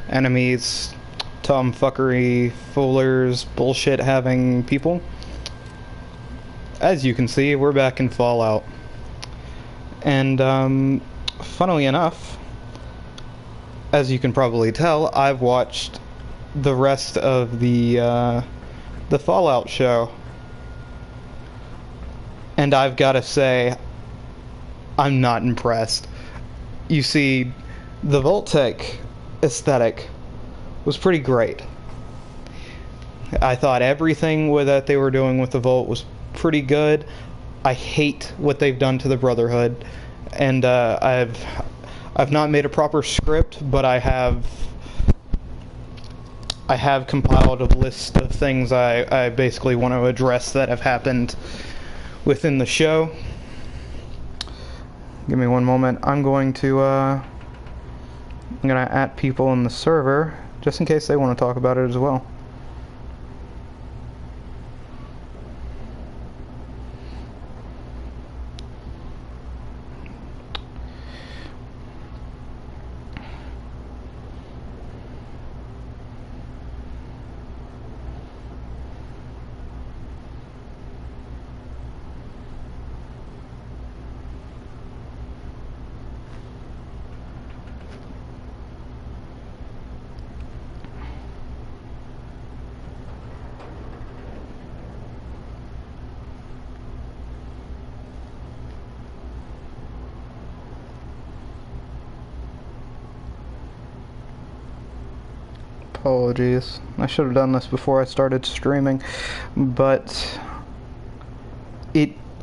enemies, tomfuckery, foolers, bullshit having people. As you can see, we're back in Fallout. And, funnily enough, as you can probably tell, I've watched the rest of the Fallout show. And I've gotta say, I'm not impressed. You see, the Vault-Tec aesthetic was pretty great. I thought everything that they were doing with the Vault was pretty good. I hate what they've done to the Brotherhood, and I've not made a proper script, but I have compiled a list of things I basically want to address that have happened within the show. Give me one moment. I'm gonna add people in the server just in case they want to talk about it as well. Apologies. I should have done this before I started streaming, but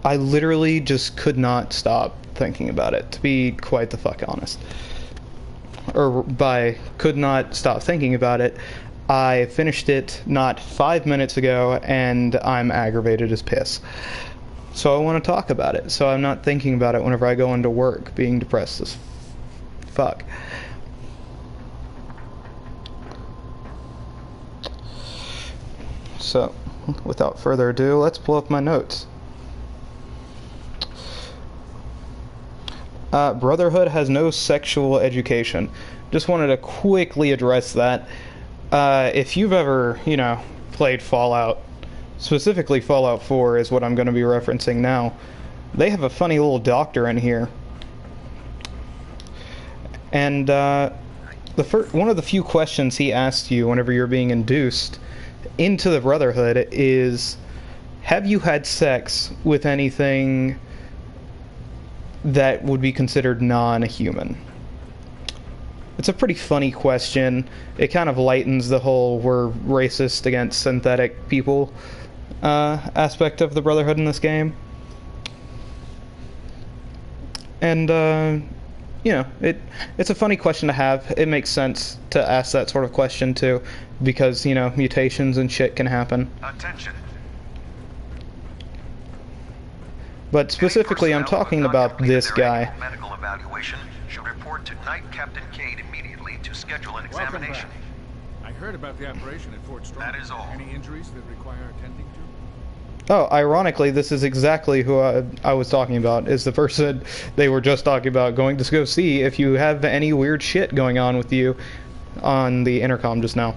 I literally just could not stop thinking about it, to be quite the fuck honest. Or by could not stop thinking about it, I finished it not 5 minutes ago, and I'm aggravated as piss. So I want to talk about it, so I'm not thinking about it whenever I go into work, being depressed as fuck. So, without further ado, let's pull up my notes. Brotherhood has no sexual education. Just wanted to quickly address that. If you've ever, played Fallout, specifically Fallout 4 is what I'm going to be referencing now, they have a funny little doctor in here. And one of the few questions he asks you whenever you're being induced into the Brotherhood is, have you had sex with anything that would be considered non-human? It's a pretty funny question. It kind of lightens the whole we're racist against synthetic people aspect of the Brotherhood in this game. And it's a funny question to have. It makes sense to ask that sort of question too, because mutations and shit can happen. Attention. But specifically, I'm talking about this guy. Medical evaluation should report to Night Captain Cade immediately to schedule an examination. I heard about the operation at Fort Strong. That is all. Any injuries that require attending to? Oh, ironically, this is exactly who I was talking about, is the person they were just talking about, going to go see if you have any weird shit going on with you on the intercom just now.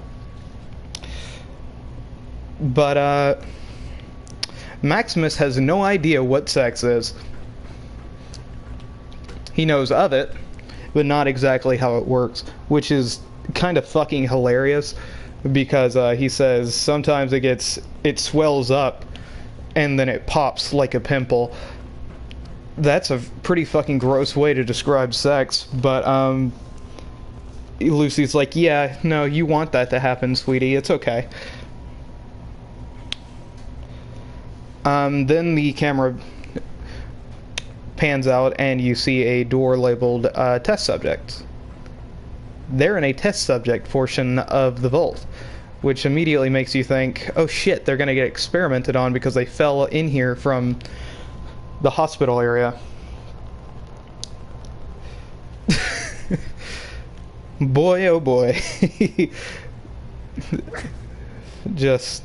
But, Maximus has no idea what sex is. He knows of it, but not exactly how it works, which is kind of fucking hilarious, because he says sometimes it swells up, and then it pops like a pimple. That's a pretty fucking gross way to describe sex, but, Lucy's like, yeah, no, you want that to happen, sweetie, it's okay. Then the camera pans out, and you see a door labeled, test subject. They're in a test subject portion of the vault, which immediately makes you think, oh shit, they're gonna get experimented on because they fell in here from the hospital area. Boy, oh boy. Just,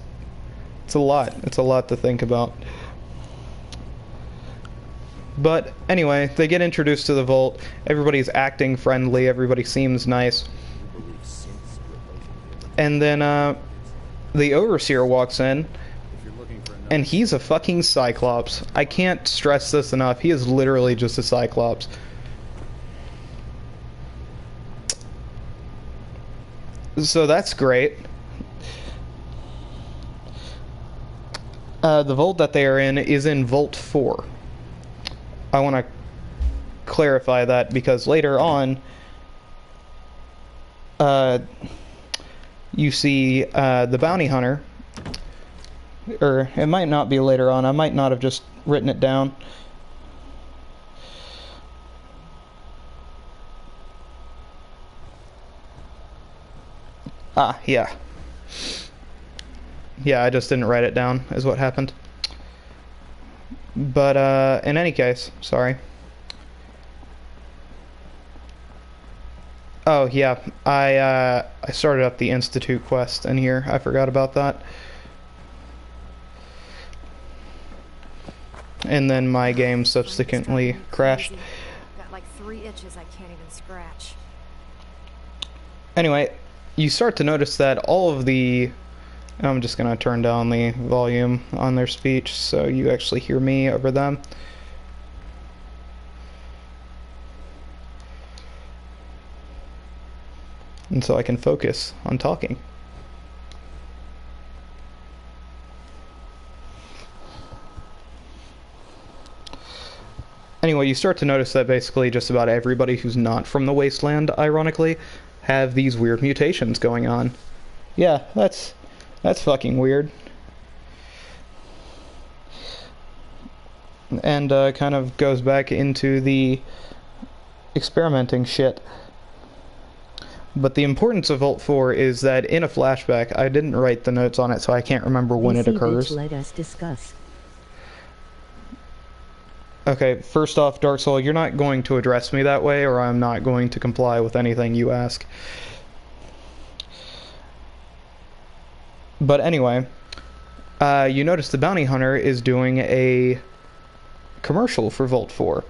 it's a lot to think about. But anyway, they get introduced to the vault. Everybody's acting friendly, everybody seems nice. And then, the Overseer walks in, If you're looking for another, and he's a fucking Cyclops. I can't stress this enough. He is literally just a Cyclops. So that's great. The vault that they are in is in Vault 4. I want to clarify that because later on, you see the bounty hunter, or it might not be later on. I might not have just written it down. Ah, yeah. Yeah, I just didn't write it down, is what happened. But, in any case, sorry. Oh, yeah, I started up the Institute quest in here. I forgot about that. And then my game subsequently crashed. Got like 3 itches I can't even scratch. Anyway, you start to notice that all of the... I'm just going to turn down the volume on their speech so you actually hear me over them. And so I can focus on talking. Anyway, you start to notice that basically just about everybody who's not from the Wasteland, ironically, have these weird mutations going on. Yeah, that's fucking weird. And kind of goes back into the experimenting shit. But the importance of Vault 4 is that in a flashback, I didn't write the notes on it, so I can't remember when it occurs. Let us discuss. Okay, first off, Dark Soul, you're not going to address me that way, or I'm not going to comply with anything you ask. But anyway, you notice the bounty hunter is doing a commercial for Vault 4,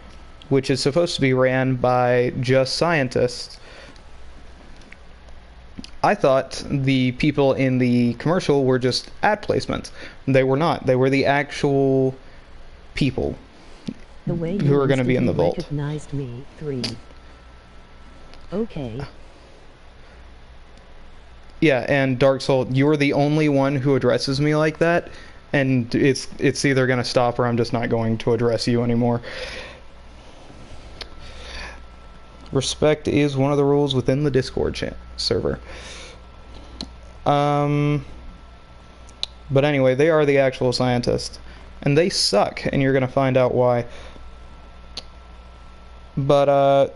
which is supposed to be ran by just scientists. I thought the people in the commercial were just ad placements. They were not. They were the actual people The way who are going to be in the vault. Recognized me. 3. Okay. Yeah, and Dark Soul, you're the only one who addresses me like that, and it's either going to stop or I'm just not going to address you anymore. Respect is one of the rules within the Discord server. But anyway, they are the actual scientists, and they suck, and you're going to find out why. But,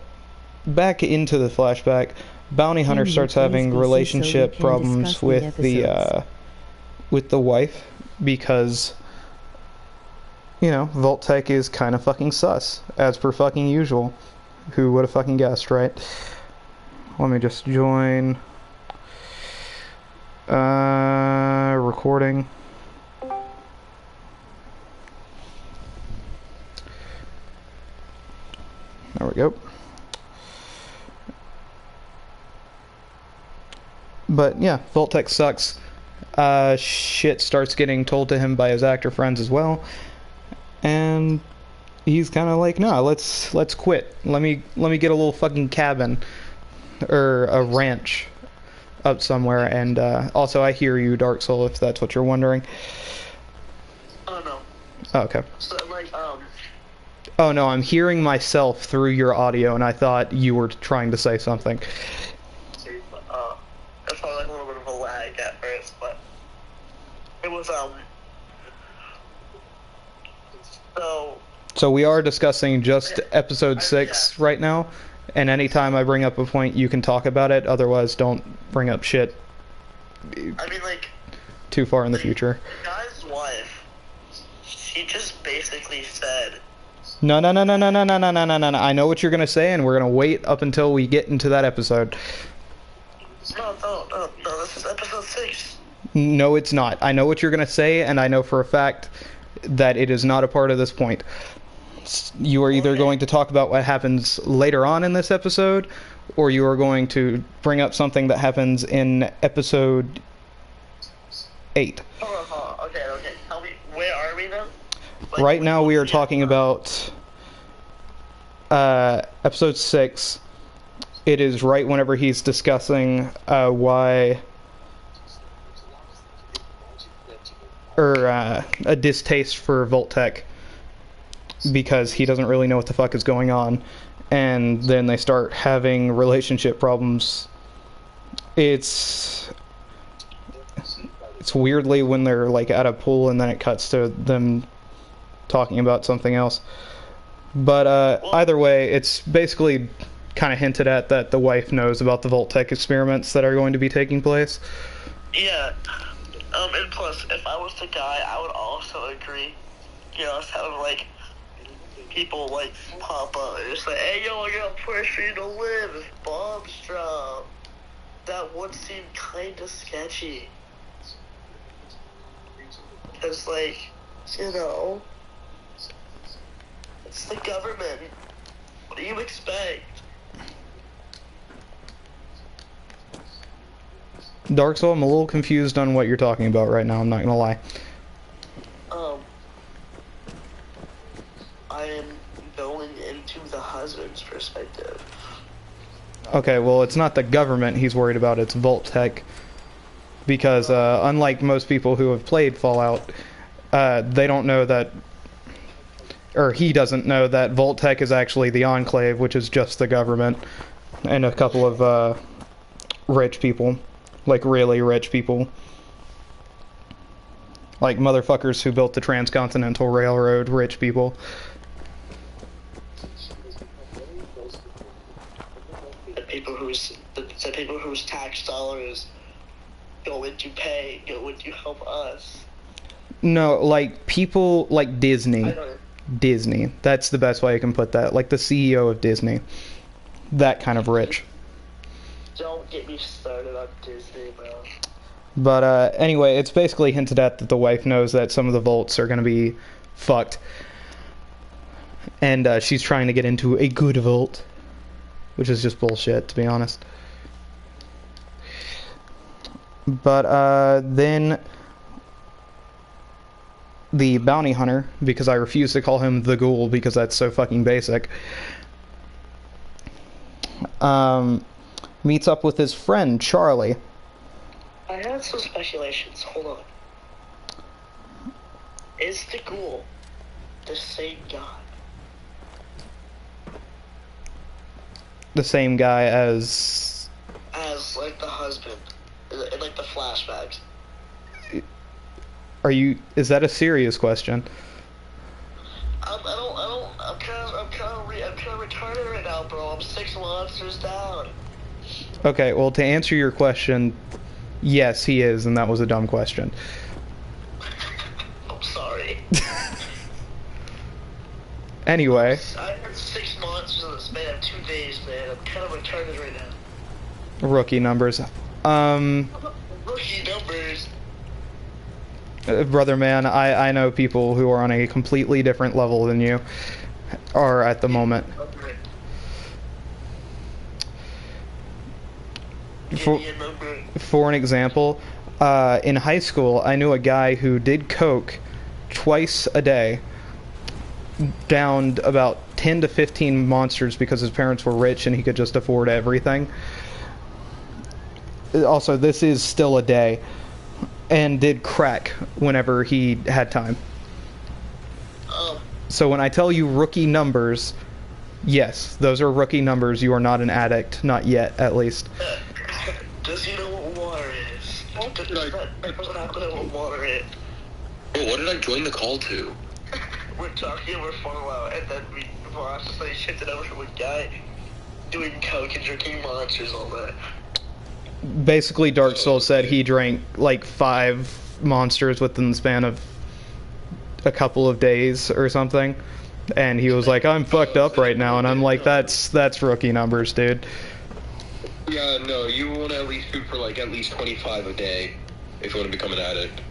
back into the flashback, Bounty Hunter starts having relationship problems with the wife, because, you know, Vault Tech is kind of fucking sus, as per fucking usual. Who would have fucking guessed, right? Let me just join recording. There we go. But yeah, Vault-Tec sucks. Shit starts getting told to him by his actor friends as well, and he's kind of like, no, let's quit. Let me get a little fucking cabin or a ranch up somewhere. And also, I hear you, Dark Soul, if that's what you're wondering. Oh no. Oh, okay. So like Oh no, I'm hearing myself through your audio, and I thought you were trying to say something. That's probably like a little bit of a lag at first, but it was So we are discussing just episode 6 right now, and anytime I bring up a point, you can talk about it. Otherwise, don't bring up shit. I mean, like, too far in the future. The guy's wife, she just basically said, No. I know what you're gonna say, and we're gonna wait up until we get into that episode. No, this is episode 6. No, it's not. I know what you're gonna say, and I know for a fact that it is not a part of this point. You are either going to talk about what happens later on in this episode, or you are going to bring up something that happens in episode 8. Okay. Tell me, where are we now? Like, Right now we are talking about episode 6. It is right whenever he's discussing why, or a distaste for Voltec because he doesn't really know what the fuck is going on, and then they start having relationship problems. It's weirdly when they're like at a pool and then it cuts to them talking about something else. But either way, it's basically kind of hinted at that the wife knows about the Voltec experiments that are going to be taking place. Yeah. And plus, if I was the guy, I would also agree. You know, it's how like people like pop up and it's like, hey yo, I got a place for you to live. It's bombs drop. That would seem kind of sketchy. Because, like, you know, it's the government. What do you expect? Dark Soul, I'm a little confused on what you're talking about right now, I'm not gonna lie. I am going into the husband's perspective. Okay, well, it's not the government he's worried about, it's Voltec. Because, unlike most people who have played Fallout, they don't know that, or he doesn't know that Voltec is actually the Enclave, which is just the government, and a couple of, rich people. Like, really rich people. Like, motherfuckers who built the Transcontinental Railroad, rich people. The people whose tax dollars go into help us. No, like, people like Disney. Disney. That's the best way I can put that. Like, the CEO of Disney. That kind of rich. Don't get me started on Disney, bro. But, anyway, it's basically hinted at that the wife knows that some of the Volts are gonna be fucked. And, she's trying to get into a good Volt. Which is just bullshit, to be honest. But, then the bounty hunter, because I refuse to call him the ghoul because that's so fucking basic, meets up with his friend, Charlie. I had some speculations. Hold on. Is the ghoul the same guy? The same guy as like the husband in like the flashbacks. Is that a serious question? I'm kind of retarded right now, bro. I'm 6 monsters down. Okay, well, to answer your question, yes, he is, and that was a dumb question. I'm sorry. Anyway. I had 6 monsters in the span of 2 days, man. I'm kind of retarded right now. Rookie numbers. Rookie numbers. Brother man, I know people who are on a completely different level than you are at the moment. For an example, in high school, I knew a guy who did coke twice a day, downed about 10 to 15 monsters because his parents were rich and he could just afford everything. Also, this is still a day. And did crack whenever he had time. So when I tell you rookie numbers, yes, those are rookie numbers. You are not an addict. Not yet, at least. Does he know what water is? Does not know what water is? Bro, what did I join the call to? We're talking over Fallout, and then we honestly shifted over to a guy doing coke and drinking monsters all day. Basically, Dark Soul said he drank like 5 monsters within the span of a couple of days or something, and he was like, "I'm fucked up right now," and I'm like, "That's rookie numbers, dude." Yeah, no, you want to at least shoot for like at least 25 a day if you want to become an addict.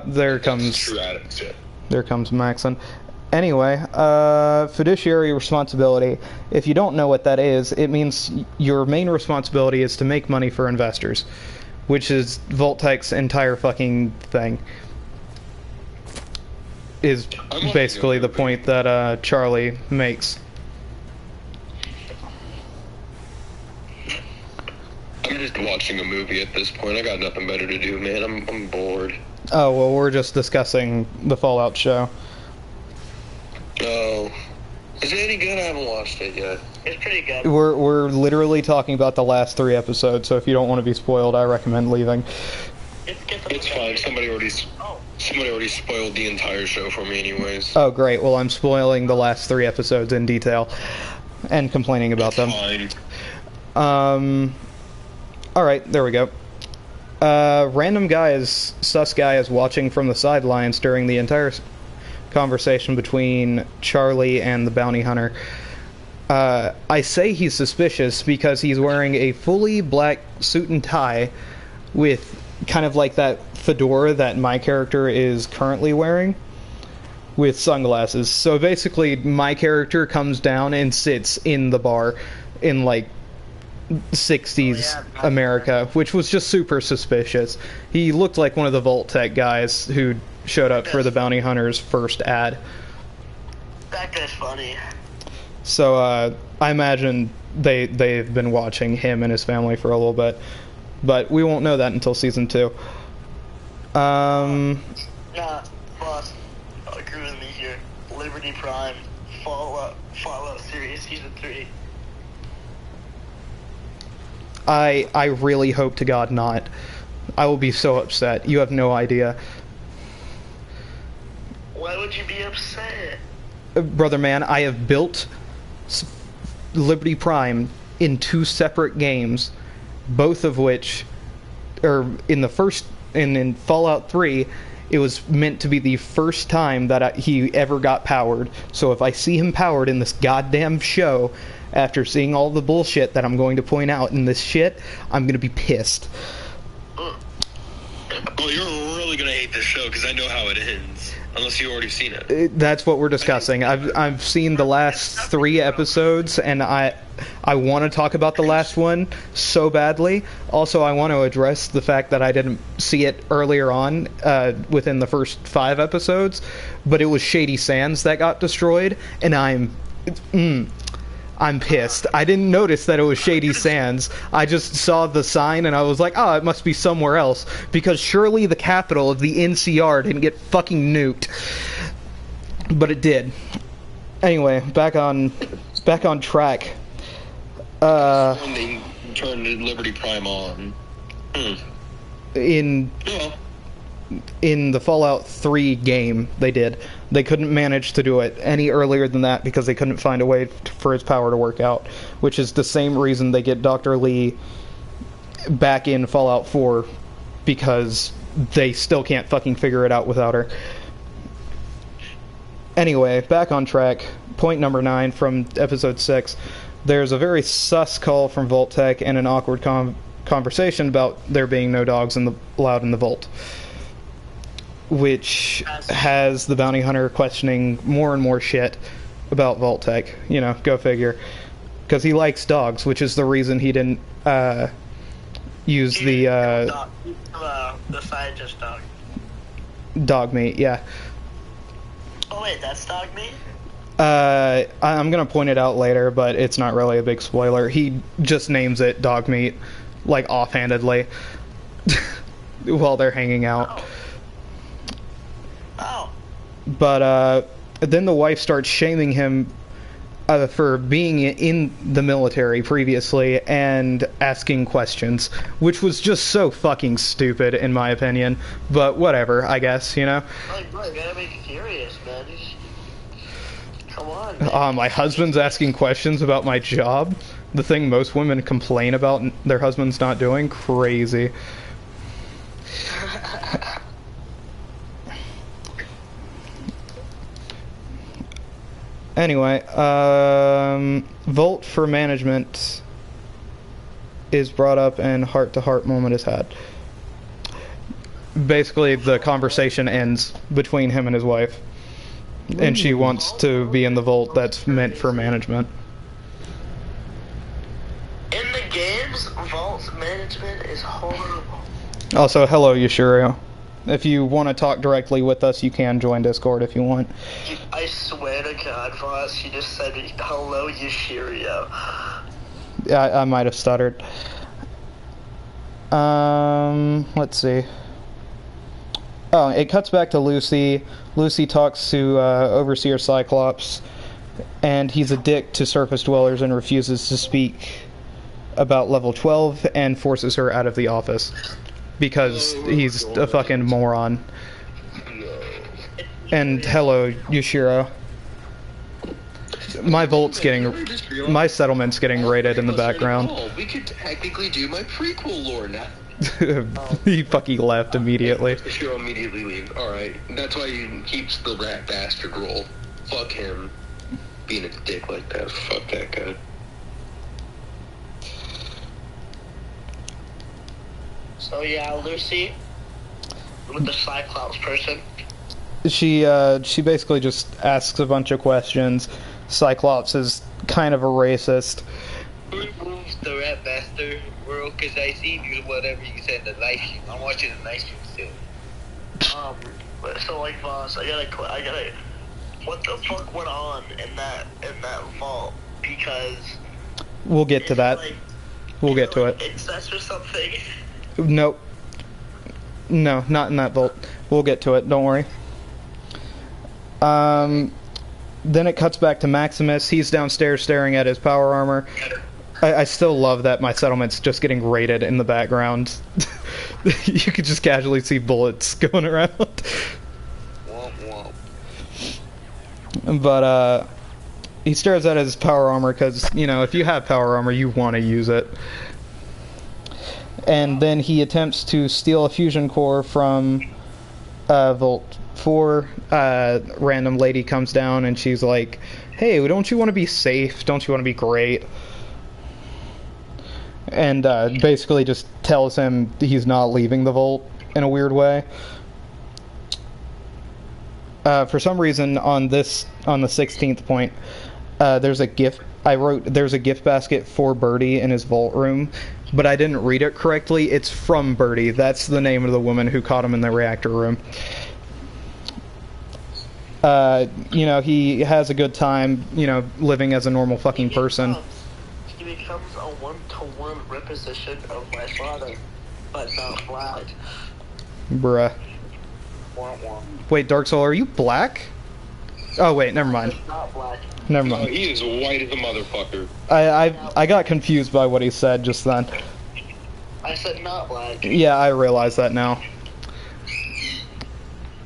There comes True addict shit. There comes Maxon. Anyway, fiduciary responsibility. If you don't know what that is, it means your main responsibility is to make money for investors, which is Vault-Tec's entire fucking thing. Is basically the point that Charlie makes. I'm just watching a movie at this point. I got nothing better to do, man. I'm bored. Oh, well, we're just discussing the Fallout show. Oh. Is it any good? I haven't watched it yet. It's pretty good. We're literally talking about the last 3 episodes, so if you don't want to be spoiled, I recommend leaving. It's fine. Somebody already spoiled the entire show for me anyways. Oh, great. Well, I'm spoiling the last 3 episodes in detail and complaining about them. Fine. Alright, there we go. Sus guy is watching from the sidelines during the entire conversation between Charlie and the bounty hunter. I say he's suspicious because he's wearing a fully black suit and tie with kind of like that fedora that my character is currently wearing with sunglasses. So basically my character comes down and sits in the bar in like 60s America, which was just super suspicious. He looked like one of the Vault-Tec guys who showed up for the bounty hunter's first ad. That guy's funny. So I imagine they've been watching him and his family for a little bit, but we won't know that until season 2. Nah, boss, agree with me here. Liberty Prime, Fallout series season 3. I really hope to God not. I will be so upset. You have no idea. Why would you be upset? Brother man, I have built Liberty Prime in 2 separate games, both of which are in Fallout 3. It was meant to be the first time that he ever got powered. So if I see him powered in this goddamn show, after seeing all the bullshit that I'm going to point out in this shit, I'm gonna be pissed. Well, you're really gonna hate this show because I know how it ends. Unless you already seen it. That's what we're discussing. I've seen the last 3 episodes, and I want to talk about the last one so badly. Also, I want to address the fact that I didn't see it earlier on within the first 5 episodes, but it was Shady Sands that got destroyed, and I'm pissed. I didn't notice that it was Shady Sands. I just saw the sign and I was like, oh, it must be somewhere else. Because surely the capital of the NCR didn't get fucking nuked. But it did. Anyway, back on track. When they turned Liberty Prime on. In the Fallout 3 game, they did. They couldn't manage to do it any earlier than that because they couldn't find a way for his power to work out, which is the same reason they get Dr. Lee back in Fallout 4, because they still can't fucking figure it out without her. Anyway, back on track. Point number 9 from episode 6. There's a very sus call from Vault-Tec and an awkward conversation about there being no dogs allowed in the vault, which has the bounty hunter questioning more and more shit about Vault-Tec. You know, go figure. Because he likes dogs, which is the reason he didn't use the scientist dog. Dog meat, yeah. Oh wait, that's dog meat? I'm gonna point it out later, but it's not really a big spoiler. He just names it dog meat, like offhandedly, while they're hanging out. Oh. But then the wife starts shaming him for being in the military previously and asking questions, which was just so fucking stupid in my opinion. But whatever, I guess, you know. Like, bro, you gotta make it serious, man. Come on, man. My husband's asking questions about my job. The thing most women complain about their husbands not doing. Crazy. Anyway, Volt for management is brought up and heart-to-heart moment is had. Basically, the conversation ends between him and his wife. and she wants to be in the vault that's meant for management. In the games, vault management is horrible. Also, hello, Yashiro. If you want to talk directly with us, you can join Discord if you want. I swear to God, Voss, she just said, hello, Yashiro. Yeah, I might have stuttered. Let's see. Oh, it cuts back to Lucy. Lucy talks to Overseer Cyclops, and he's a dick to surface dwellers and refuses to speak about level 12 and forces her out of the office because he's a fucking moron. And hello, Yushiro. My my settlement's getting raided in the background. We could technically do my prequel lore now. He fucking left immediately. She'll immediately leave. Alright, that's why he keeps the rat bastard role. Fuck him. Being a dick like that. Fuck that guy. So yeah, Lucy, with the Cyclops person. She basically just asks a bunch of questions. Cyclops is kind of a racist. The rat bastard world, cause I see you whatever you said in the live stream. I'm watching the live stream still. So like Voss, I gotta, what the fuck went on in that vault? Because we'll get to that. Like, we'll get to it. Incest or something. Nope. No, not in that vault. We'll get to it. Don't worry. Then it cuts back to Maximus. He's downstairs staring at his power armor. I still love that my settlement's just getting raided in the background. You could just casually see bullets going around. Womp womp. But, he stares at his power armor because, you know, if you have power armor, you want to use it. And then he attempts to steal a fusion core from Vault 4. Random lady comes down and she's like, hey, don't you want to be safe? Don't you want to be great? And basically just tells him he's not leaving the Vault in a weird way. For some reason, on the 16th point, there's a gift. There's a gift basket for Birdie in his vault room, but I didn't read it correctly. It's from Birdie. That's the name of the woman who caught him in the reactor room. You know, he has a good time, you know, living as a normal fucking person. He becomes a one-to-one representation of my father, but not black. Bruh. Wait, Dark Soul, are you black? Oh wait, never mind. Not black. Never No, mind. he is white as a motherfucker. I got confused by what he said just then. I said not black. Yeah, I realize that now.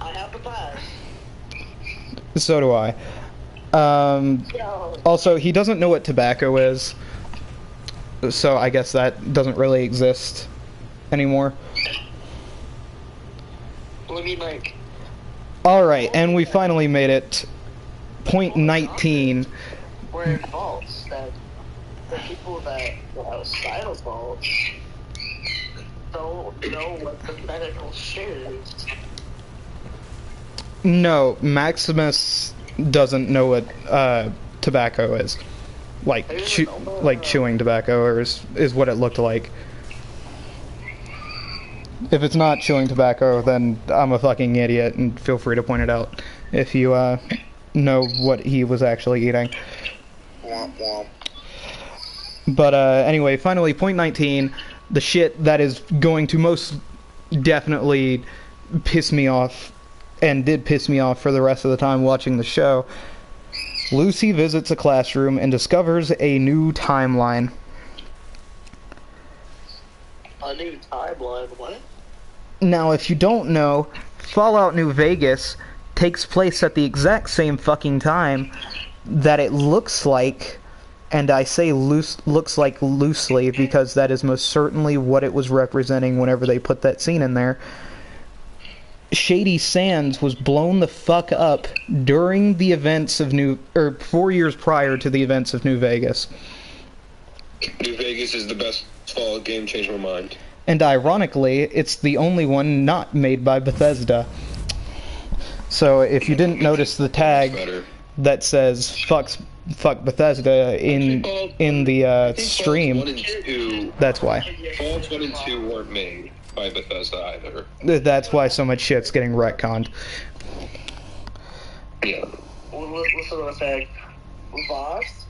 I have the pass. So do I. Also, he doesn't know what tobacco is, so I guess that doesn't really exist anymore. Well, I mean, like... Alright, and we finally made it. Point 19. We're in vaults that the people that go outside of vaults don't know what the medical shit is. No, Maximus doesn't know what tobacco is. Like chewing tobacco is what it looked like. If it's not chewing tobacco, then I'm a fucking idiot, and feel free to point it out if you know what he was actually eating. Womp womp. But anyway, finally, point 19, the shit that is going to most definitely piss me off, and did piss me off for the rest of the time watching the show. Lucy visits a classroom and discovers a new timeline. A new timeline, what? Now, if you don't know, Fallout New Vegas takes place at the exact same fucking time that it looks like, and I say looks like loosely because that is most certainly what it was representing whenever they put that scene in there. Shady Sands was blown the fuck up during the events of 4 years prior to the events of New Vegas. New Vegas is the best Fallout game, changed my mind. And ironically, it's the only one not made by Bethesda. So if you didn't notice the tag Better. that says fuck Bethesda in the stream, Fallout 1 and 2, that's why. Fallout 1 and 2 weren't made by Bethesda either. That's why so much shit's getting retconned. Yeah. Listen to what I'm saying. Voss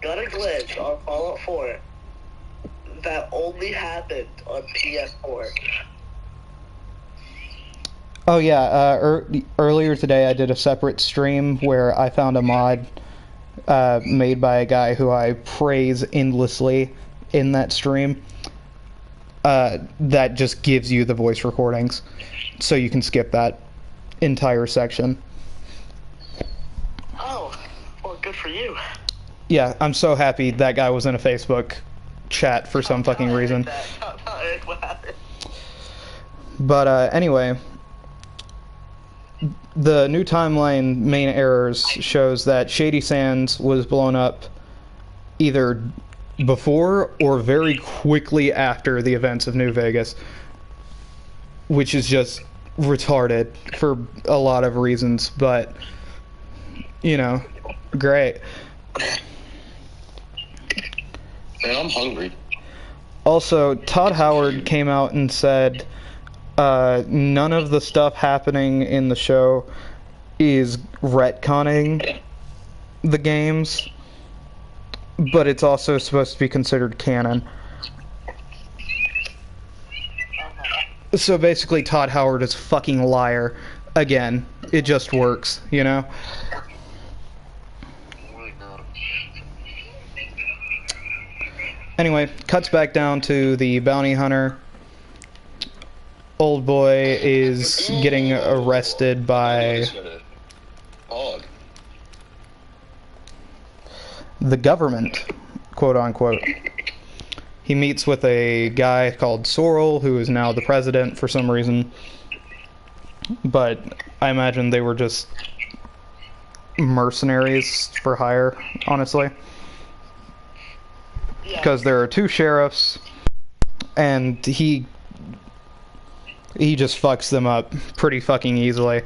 got a glitch on Fallout 4 that only happened on PS4. Oh yeah, earlier today I did a separate stream where I found a mod made by a guy who I praise endlessly in that stream that just gives you the voice recordings, so you can skip that entire section. Oh, well, good for you. Yeah, I'm so happy that guy was in a Facebook chat for some fucking reason. What happened? But anyway, the new timeline main errors shows that Shady Sands was blown up either before or very quickly after the events of New Vegas, which is just retarded for a lot of reasons, but you know, great. And I'm hungry. Also, Todd Howard came out and said none of the stuff happening in the show is retconning the games, but it's also supposed to be considered canon. So basically, Todd Howard is a fucking liar. Again, it just works, you know? Anyway, cuts back down to the bounty hunter. Old boy is getting arrested by the government, quote unquote. He meets with a guy called Sorrel, who is now the president for some reason. But I imagine they were just mercenaries for hire, honestly. Because there are two sheriffs, and he just fucks them up pretty fucking easily.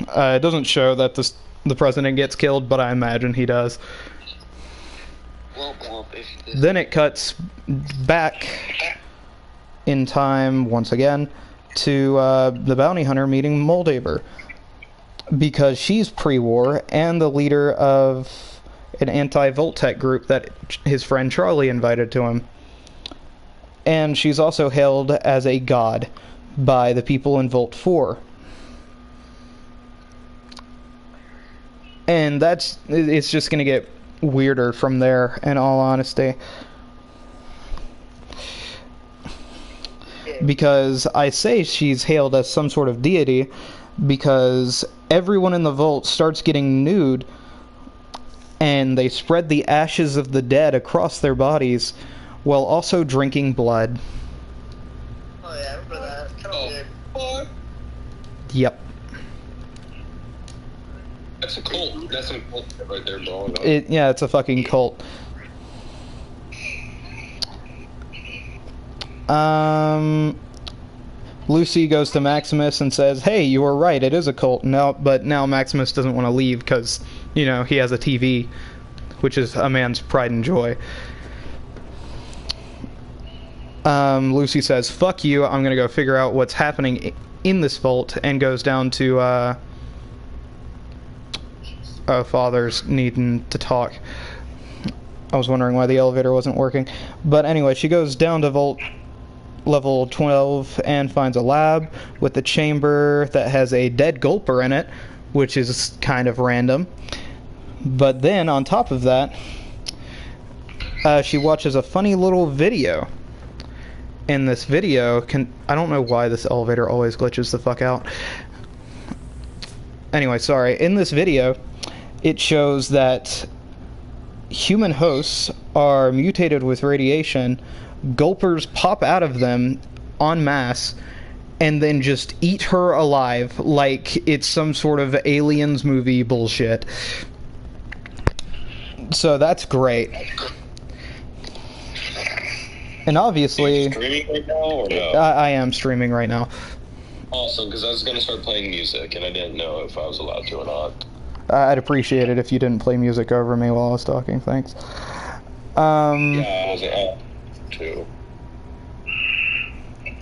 It doesn't show that the president gets killed, but I imagine he does. Then it cuts back in time, once again, to the bounty hunter meeting Moldaver. Because she's pre-war and the leader of an anti-Voltec group that his friend Charlie invited to him. And she's also hailed as a god by the people in Volt 4. And it's just gonna get weirder from there, in all honesty. Because I say she's hailed as some sort of deity because everyone in the Vault starts getting nude and they spread the ashes of the dead across their bodies while also drinking blood. Oh yeah, I remember that. Kind of weird. Yep. That's a cult. That's a cult right there, bro. Yeah, it's a fucking cult. Lucy goes to Maximus and says, "Hey, you were right, it is a cult." But now Maximus doesn't want to leave because, you know, he has a TV, which is a man's pride and joy. Lucy says, "Fuck you, I'm gonna go figure out what's happening in this vault," and goes down to, father's needing to talk. I was wondering why the elevator wasn't working. But anyway, she goes down to vault level 12 and finds a lab with a chamber that has a dead gulper in it, which is kind of random. But then, on top of that, she watches a funny little video. In this video, I don't know why this elevator always glitches the fuck out. Anyway, sorry. In this video, it shows that human hosts are mutated with radiation, gulpers pop out of them en masse, and then just eat her alive like it's some sort of Aliens movie bullshit. So that's great. And obviously, streaming right now or no? I am streaming right now. Awesome, because I was going to start playing music, and I didn't know if I was allowed to or not. I'd appreciate it if you didn't play music over me while I was talking, thanks. Yeah, I wasn't allowed to.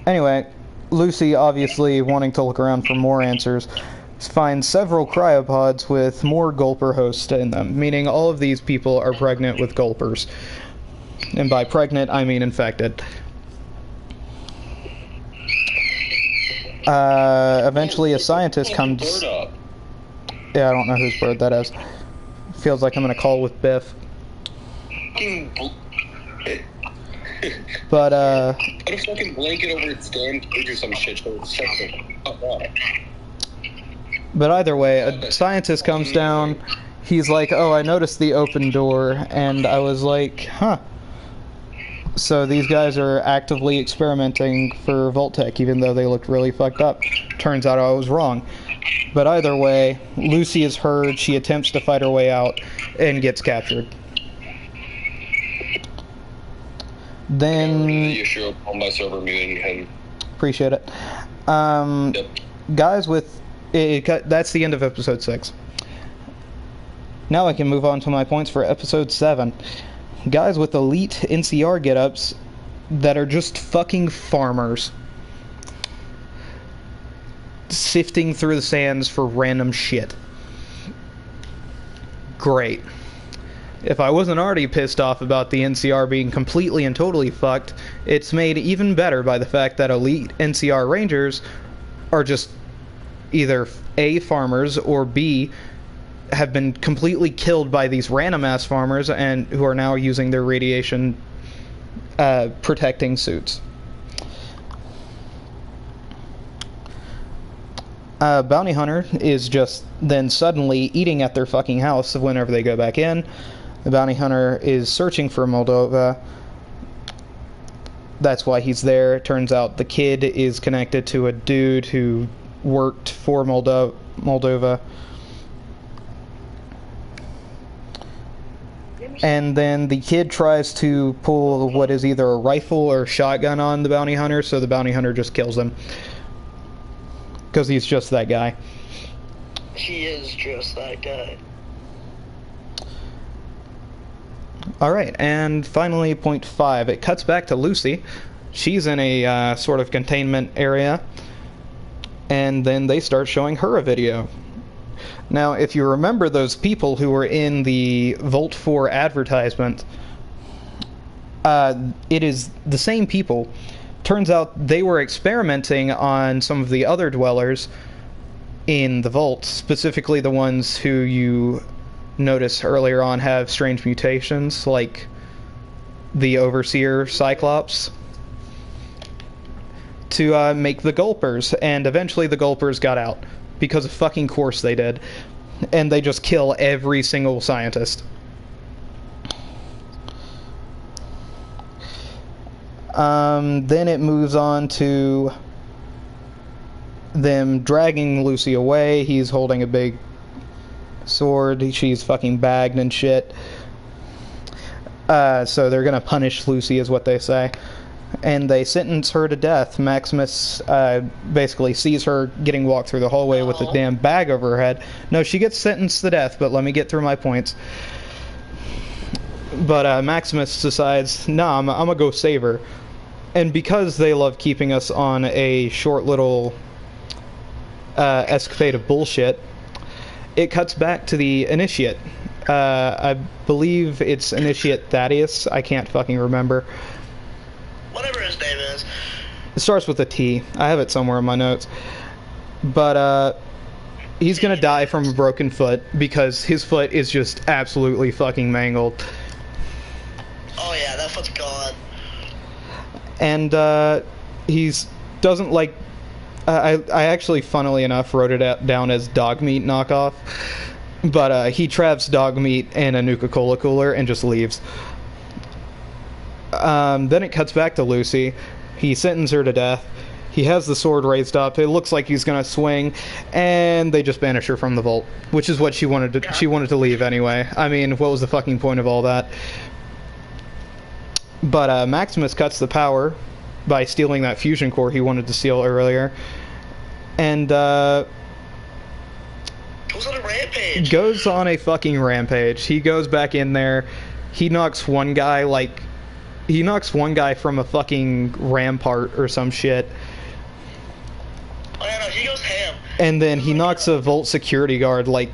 Anyway, Lucy, obviously wanting to look around for more answers, finds several cryopods with more gulper hosts in them, meaning all of these people are pregnant with gulpers. And by pregnant, I mean infected. Eventually a scientist comes... Yeah, I don't know whose bird that is. Feels like I'm in a call with Biff. But, Put a fucking blanket over its damn cage or some shit so it's something. But either way, a scientist comes down. He's like, oh, I noticed the open door, and I was like, huh. So these guys are actively experimenting for Vault-Tec, even though they looked really fucked up. Turns out I was wrong. But either way, Lucy is heard, she attempts to fight her way out, and gets captured. Then... The issue of home by server muting him. Appreciate it. Yep. Guys with... that's the end of episode 6. Now I can move on to my points for episode 7. Guys with elite NCR get-ups that are just fucking farmers. Sifting through the sands for random shit. Great. If I wasn't already pissed off about the NCR being completely and totally fucked, it's made even better by the fact that elite NCR Rangers are just either A, farmers, or B, have been completely killed by these random-ass farmers and who are now using their radiation protecting suits. Bounty Hunter is just then suddenly eating at their fucking house whenever they go back in. The Bounty Hunter is searching for Moldova. That's why he's there. It turns out the kid is connected to a dude who worked for Moldova. And then the kid tries to pull what is either a rifle or a shotgun on the Bounty Hunter, so the Bounty Hunter just kills him. Because he's just that guy. He is just that guy. Alright, and finally, point 5. It cuts back to Lucy. She's in a sort of containment area. And then they start showing her a video. Now, if you remember those people who were in the Volt 4 advertisement, it is the same people. Turns out they were experimenting on some of the other dwellers in the Vault, specifically the ones who you notice earlier on have strange mutations, like the Overseer Cyclops, to make the Gulpers, and eventually the Gulpers got out. Because of fucking course they did. And they just kill every single scientist. Then it moves on to them dragging Lucy away. He's holding a big sword. She's fucking bagged and shit. So they're gonna punish Lucy, is what they say. And they sentence her to death. Maximus basically sees her getting walked through the hallway with a damn bag over her head. No, she gets sentenced to death, but let me get through my points. But Maximus decides, nah, I'm gonna go save her. And because they love keeping us on a short little escapade of bullshit, it cuts back to the Initiate. I believe it's Initiate Thaddeus. I can't fucking remember. Whatever his name is. It starts with a T. I have it somewhere in my notes. But, he's gonna die from a broken foot because his foot is just absolutely fucking mangled. Oh yeah, that foot's gone. And, he's doesn't like... I actually, funnily enough, wrote it down as dog meat knockoff. But, he traps dog meat in a Nuka-Cola cooler and just leaves. Then it cuts back to Lucy. He sentences her to death. He has the sword raised up. It looks like he's gonna swing, and they just banish her from the vault, which is what she wanted to. She wanted to leave anyway. I mean, what was the fucking point of all that? But Maximus cuts the power by stealing that fusion core he wanted to steal earlier, and Goes on a rampage. goes on a fucking rampage. He goes back in there. He knocks one guy from a fucking rampart or some shit. Oh yeah, no, he goes ham. And then he knocks a Volt security guard like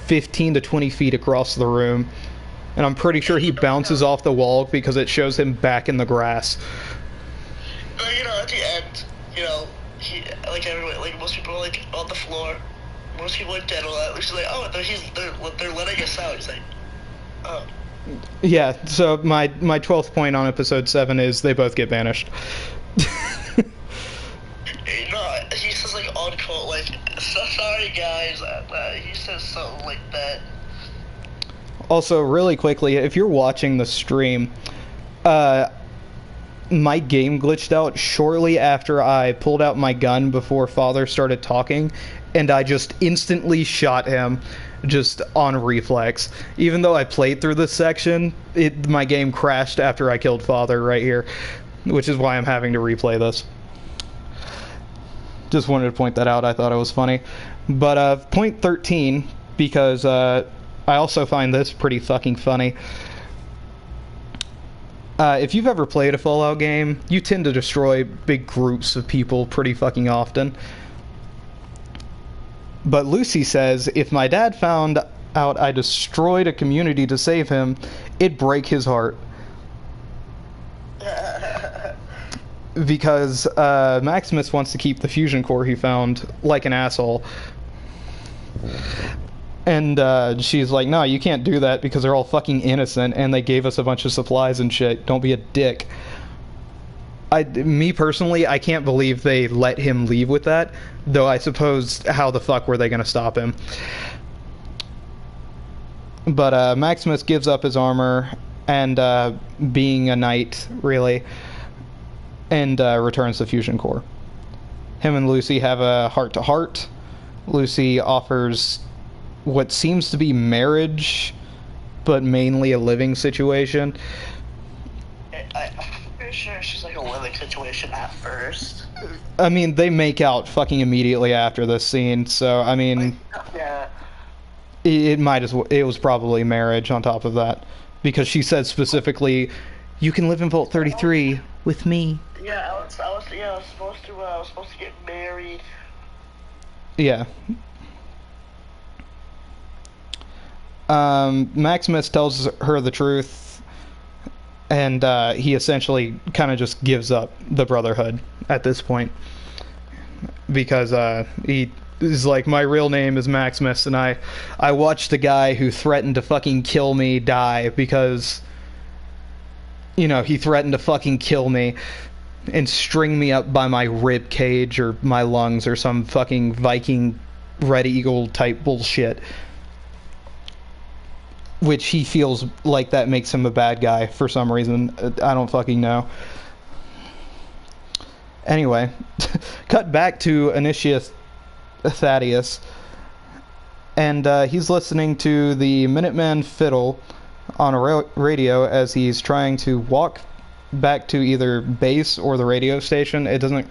15 to 20 feet across the room. And I'm pretty sure he bounces off the wall because it shows him back in the grass. But, at the end, he, like everyone, like most people are like on the floor. Most people are dead. All that. Which is like, oh, they're letting us out. He's like, oh. Yeah, so my 12th point on episode 7 is they both get banished. He says like on quote like, so sorry guys. He says something like that. Also, really quickly, if you're watching the stream, my game glitched out shortly after I pulled out my gun before Father started talking, and I just instantly shot him, just on reflex. Even though I played through this section, my game crashed after I killed Father right here, which is why I'm having to replay this. Just wanted to point that out. I thought it was funny. But point 13, because I also find this pretty fucking funny. If you've ever played a Fallout game, you tend to destroy big groups of people pretty fucking often. But Lucy says, if my dad found out I destroyed a community to save him, it'd break his heart. Because Maximus wants to keep the fusion core he found like an asshole. And she's like, no, you can't do that because they're all fucking innocent and they gave us a bunch of supplies and shit. Don't be a dick. Me personally, I can't believe they let him leave with that. Though I suppose, how the fuck were they going to stop him? But Maximus gives up his armor and being a knight, really, and returns the fusion core. Him and Lucy have a heart-to-heart. Lucy offers what seems to be marriage, but mainly a living situation. I'm pretty sure she's like a living situation at first. I mean, they make out fucking immediately after this scene, so I mean, Yeah. it was probably marriage on top of that, because she said specifically, "You can live in Vault 33 with me." Yeah, I was supposed to get married. Yeah. Maximus tells her the truth, and he essentially kind of just gives up the Brotherhood at this point, because he is like, my real name is Maximus, and I watched the guy who threatened to fucking kill me die because, he threatened to fucking kill me and string me up by my rib cage or my lungs or some fucking Viking Red Eagle type bullshit. Which he feels like that makes him a bad guy for some reason. I don't fucking know. Anyway, cut back to Initius Thaddeus. And he's listening to the Minuteman fiddle on a radio as he's trying to walk back to either base or the radio station. It doesn't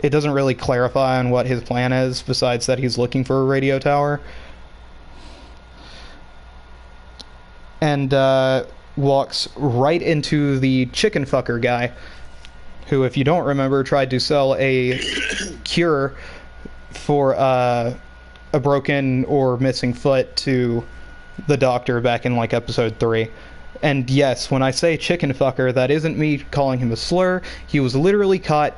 really clarify on what his plan is, besides that he's looking for a radio tower. And walks right into the chicken fucker guy, who, if you don't remember, tried to sell a cure for a broken or missing foot to the doctor back in like episode 3. And yes, when I say chicken fucker, that isn't me calling him a slur. He was literally caught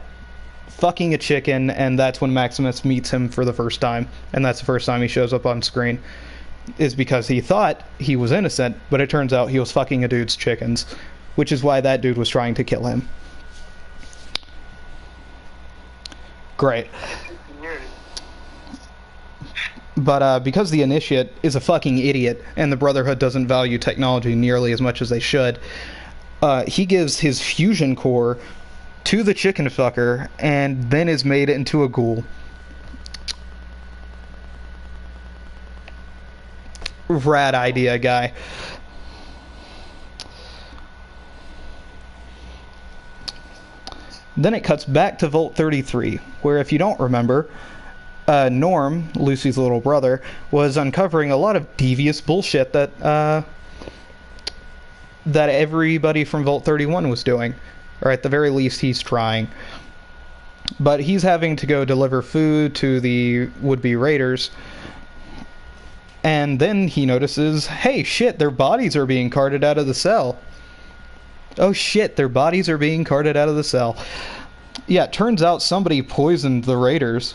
fucking a chicken, and that's when Maximus meets him for the first time, and that's the first time he shows up on screen. Is because he thought he was innocent, but it turns out he was fucking a dude's chickens, which is why that dude was trying to kill him. Great. But because the Initiate is a fucking idiot, and the Brotherhood doesn't value technology nearly as much as they should, he gives his fusion core to the chicken fucker, and then is made into a ghoul. Rad idea, guy. Then it cuts back to Vault 33, where, if you don't remember, Norm, Lucy's little brother, was uncovering a lot of devious bullshit that everybody from Vault 31 was doing. Or at the very least, he's trying. But he's having to go deliver food to the would-be raiders. And then he notices, hey, shit, their bodies are being carted out of the cell. Oh shit, their bodies are being carted out of the cell. Yeah, it turns out somebody poisoned the raiders.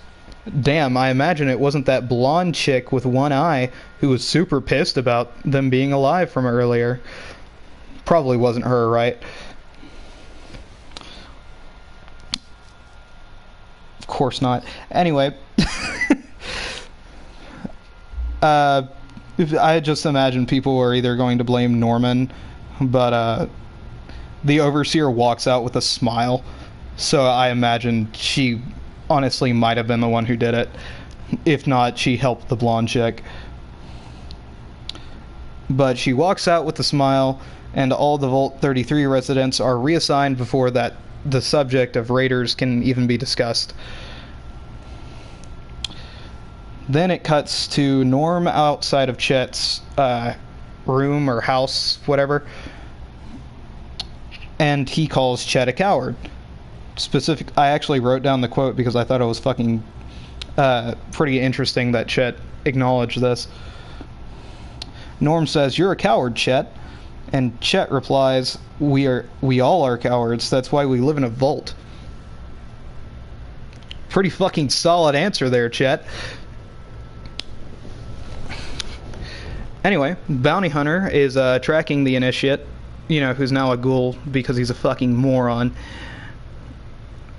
Damn, I imagine it wasn't that blonde chick with one eye who was super pissed about them being alive from earlier. Probably wasn't her, right? Of course not. Anyway. I just imagine people were either going to blame Norman, but the overseer walks out with a smile, so I imagine she honestly might have been the one who did it. If not, she helped the blonde chick. But she walks out with a smile, and all the Vault 33 residents are reassigned before that the subject of raiders can even be discussed. Then it cuts to Norm outside of Chet's room or house, whatever, and he calls Chet a coward. I actually wrote down the quote because I thought it was fucking pretty interesting that Chet acknowledged this. Norm says, "You're a coward, Chet," and Chet replies, "We all are cowards. That's why we live in a vault." Pretty fucking solid answer there, Chet. Anyway, Bounty Hunter is tracking the initiate, who's now a ghoul because he's a fucking moron,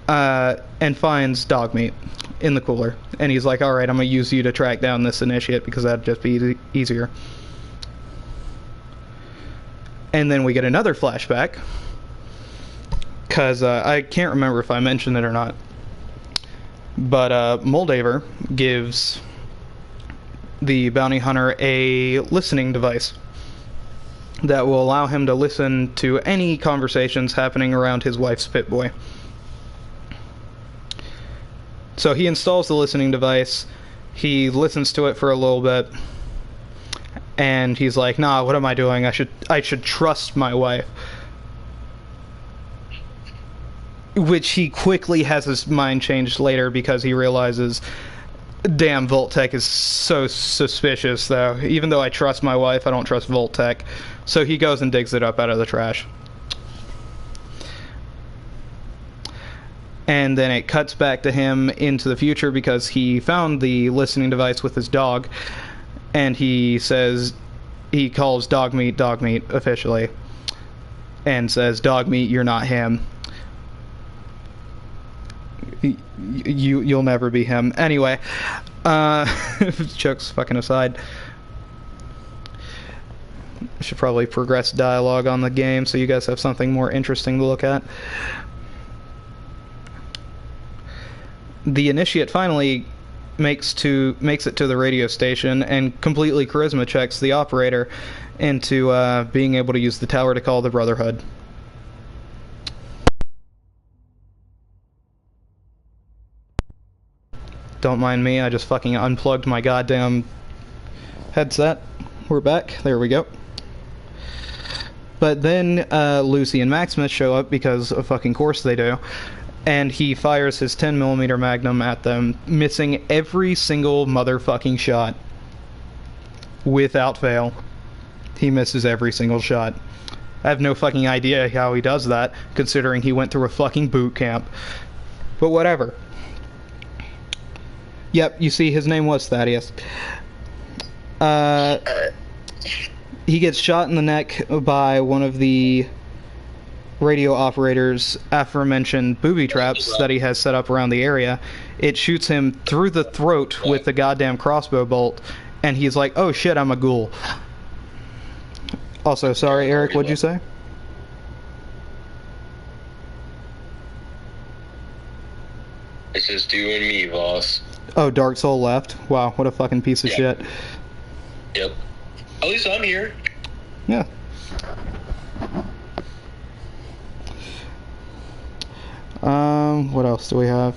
and finds dog meat in the cooler. And he's like, alright, I'm going to use you to track down this initiate because that'd just be easier. And then we get another flashback, because I can't remember if I mentioned it or not, but Moldaver gives the bounty hunter a listening device that will allow him to listen to any conversations happening around his wife's Pip-Boy. So he installs the listening device, he listens to it for a little bit, and he's like, nah, what am I doing? I should trust my wife. Which he quickly has his mind changed later because he realizes, damn, Vault-Tec is so suspicious, though. Even though I trust my wife, I don't trust Vault-Tec. So he goes and digs it up out of the trash. And then it cuts back to him into the future because he found the listening device with his dog. And he calls dog meat officially. And says, dog meat, you're not him. You'll never be him. Anyway, jokes fucking aside, I should probably progress dialogue on the game so you guys have something more interesting to look at. The initiate finally makes it to the radio station and completely charisma checks the operator into being able to use the tower to call the Brotherhood. Don't mind me, I just fucking unplugged my goddamn headset. We're back. There we go. But then Lucy and Maximus show up because of fucking course they do. And he fires his 10mm Magnum at them, missing every single motherfucking shot. Without fail. He misses every single shot. I have no fucking idea how he does that, considering he went through a fucking boot camp. But whatever. Yep, you see, his name was Thaddeus. He gets shot in the neck by one of the radio operators' aforementioned booby traps that he has set up around the area. It shoots him through the throat with the goddamn crossbow bolt, and he's like, oh shit, I'm a ghoul. Also, sorry, Eric, what'd you say? It's just you and me, boss. Oh, Dark Soul left? Wow, what a fucking piece of shit. Yep. At least I'm here. Yeah. else do we have?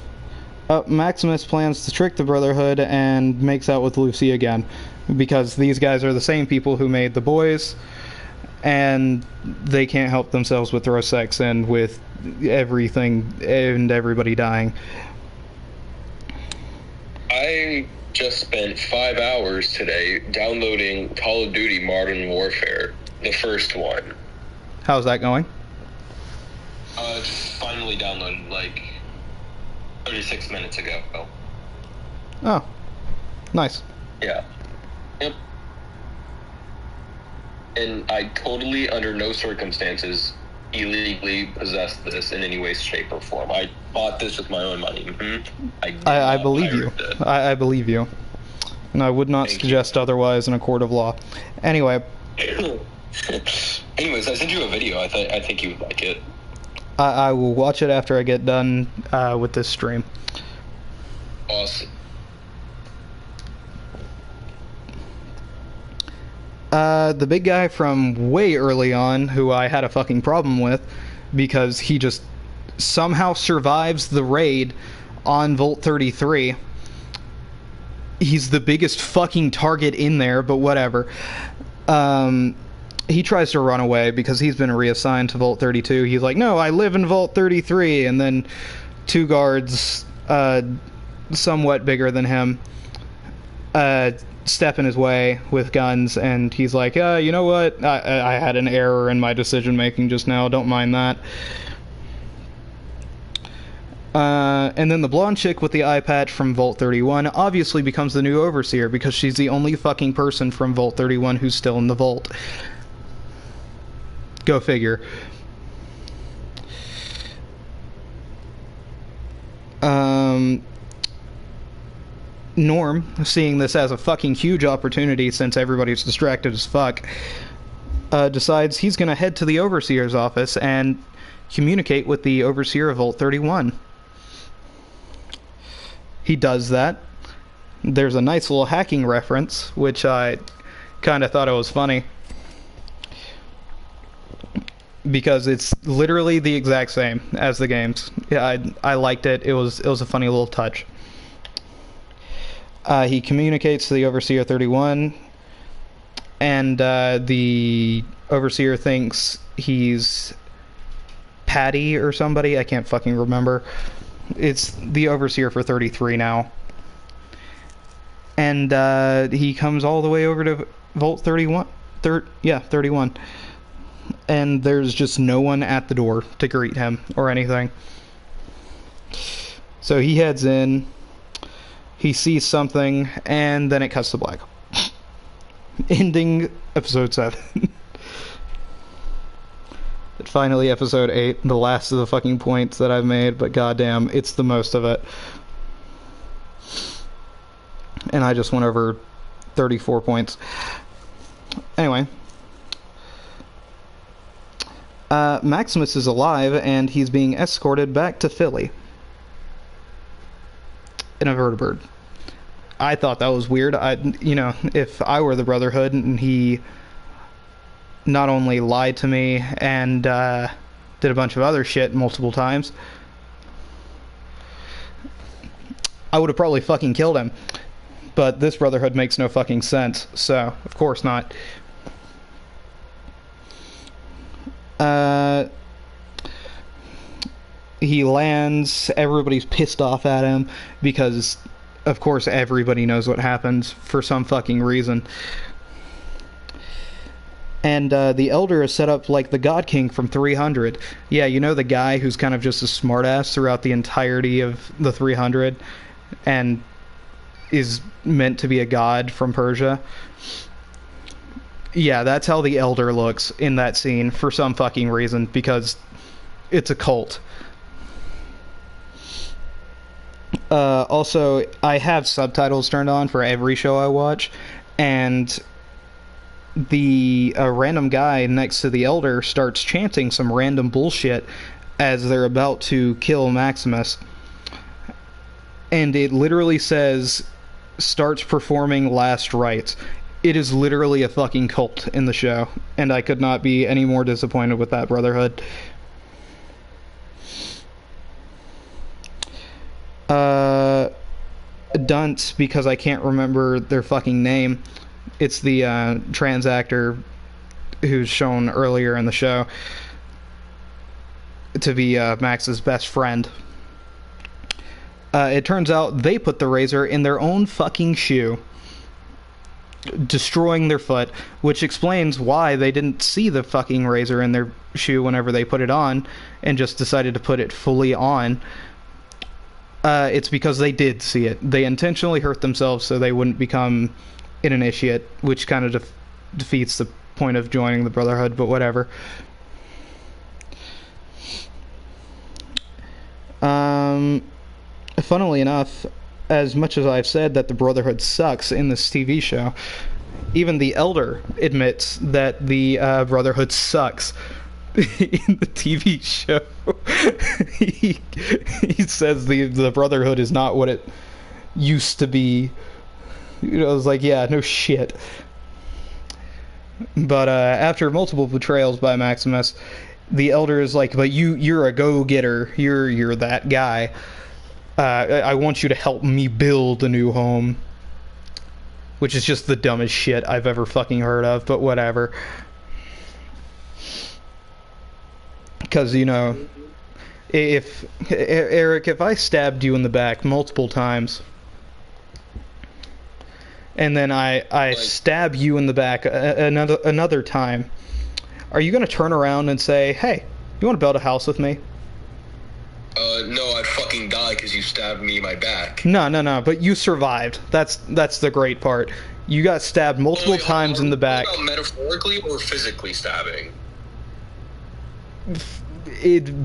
Maximus plans to trick the Brotherhood and makes out with Lucy again. Because these guys are the same people who made the boys, and they can't help themselves with throw sex and with everything and everybody dying. I just spent 5 hours today downloading Call of Duty Modern Warfare, the first one. How's that going? Finally downloaded like 36 minutes ago. Oh, nice. Yeah. Yep. And I totally, under no circumstances, illegally possessed this in any way, shape, or form. I bought this with my own money. Mm-hmm. I believe you. I believe you. And I would not suggest otherwise in a court of law. Anyway. Anyways, I sent you a video. I think you would like it. I will watch it after I get done with this stream. Awesome. The big guy from way early on, who I had a fucking problem with, because he just somehow survives the raid on Vault 33. He's the biggest fucking target in there, but whatever. He tries to run away because he's been reassigned to Vault 32. He's like, no, I live in Vault 33, and then two guards, somewhat bigger than him, step in his way with guns, and he's like, you know what, I had an error in my decision making just now, don't mind that. And then the blonde chick with the eye patch from Vault 31 obviously becomes the new overseer because she's the only fucking person from Vault 31 who's still in the vault. Go figure. Norm, seeing this as a fucking huge opportunity since everybody's distracted as fuck, decides he's gonna head to the Overseer's office and communicate with the Overseer of Vault 31. He does that. There's a nice little hacking reference, which I kind of thought it was funny. Because it's literally the exact same as the games. Yeah, I liked it. It was a funny little touch. He communicates to the Overseer 31, and the Overseer thinks he's Patty or somebody. I can't fucking remember. It's the Overseer for 33 now. And he comes all the way over to Vault 31. 31. And there's just no one at the door to greet him or anything. So he heads in, he sees something, and then it cuts to black. Ending episode 7. Finally episode 8, the last of the fucking points that I've made, but goddamn, it's the most of it. And I just went over 34 points. Anyway. Maximus is alive, and he's being escorted back to Philly. In a vertibird. I thought that was weird. If I were the Brotherhood, and he not only lied to me, and did a bunch of other shit multiple times, I would have probably fucking killed him. But this Brotherhood makes no fucking sense, so of course not. He lands, everybody's pissed off at him, because, of course, everybody knows what happens, for some fucking reason. And, the Elder is set up like the God King from 300. Yeah, you know the guy who's kind of just a smartass throughout the entirety of the 300, and is meant to be a god from Persia? Yeah, that's how the Elder looks in that scene for some fucking reason, because it's a cult. Also, I have subtitles turned on for every show I watch, and the random guy next to the Elder starts chanting some random bullshit as they're about to kill Maximus. And it literally says, starts performing last rites. It is literally a fucking cult in the show, and I could not be any more disappointed with that Brotherhood. dunce because I can't remember their fucking name. It's the trans actor who's shown earlier in the show to be Max's best friend. It turns out they put the razor in their own fucking shoe, destroying their foot, which explains why they didn't see the fucking razor in their shoe whenever they put it on and just decided to put it fully on. It's because they did see it. They intentionally hurt themselves so they wouldn't become an initiate, which kind of defeats the point of joining the Brotherhood, but whatever. Funnily enough, as much as I've said that the Brotherhood sucks in this TV show, even the Elder admits that the Brotherhood sucks in the TV show. he says the Brotherhood is not what it used to be. You know, I was like, yeah, no shit. But after multiple betrayals by Maximus, the Elder is like, but you're a go-getter. You're that guy. I want you to help me build a new home. Which is just the dumbest shit I've ever fucking heard of, but whatever. Because, you know, Eric, if I stabbed you in the back multiple times, and then I stab you in the back another time, are you going to turn around and say, hey, you want to build a house with me? No, I'd fucking die because you stabbed me in my back. No, but you survived. That's the great part. You got stabbed multiple times in the back. About metaphorically or physically stabbing?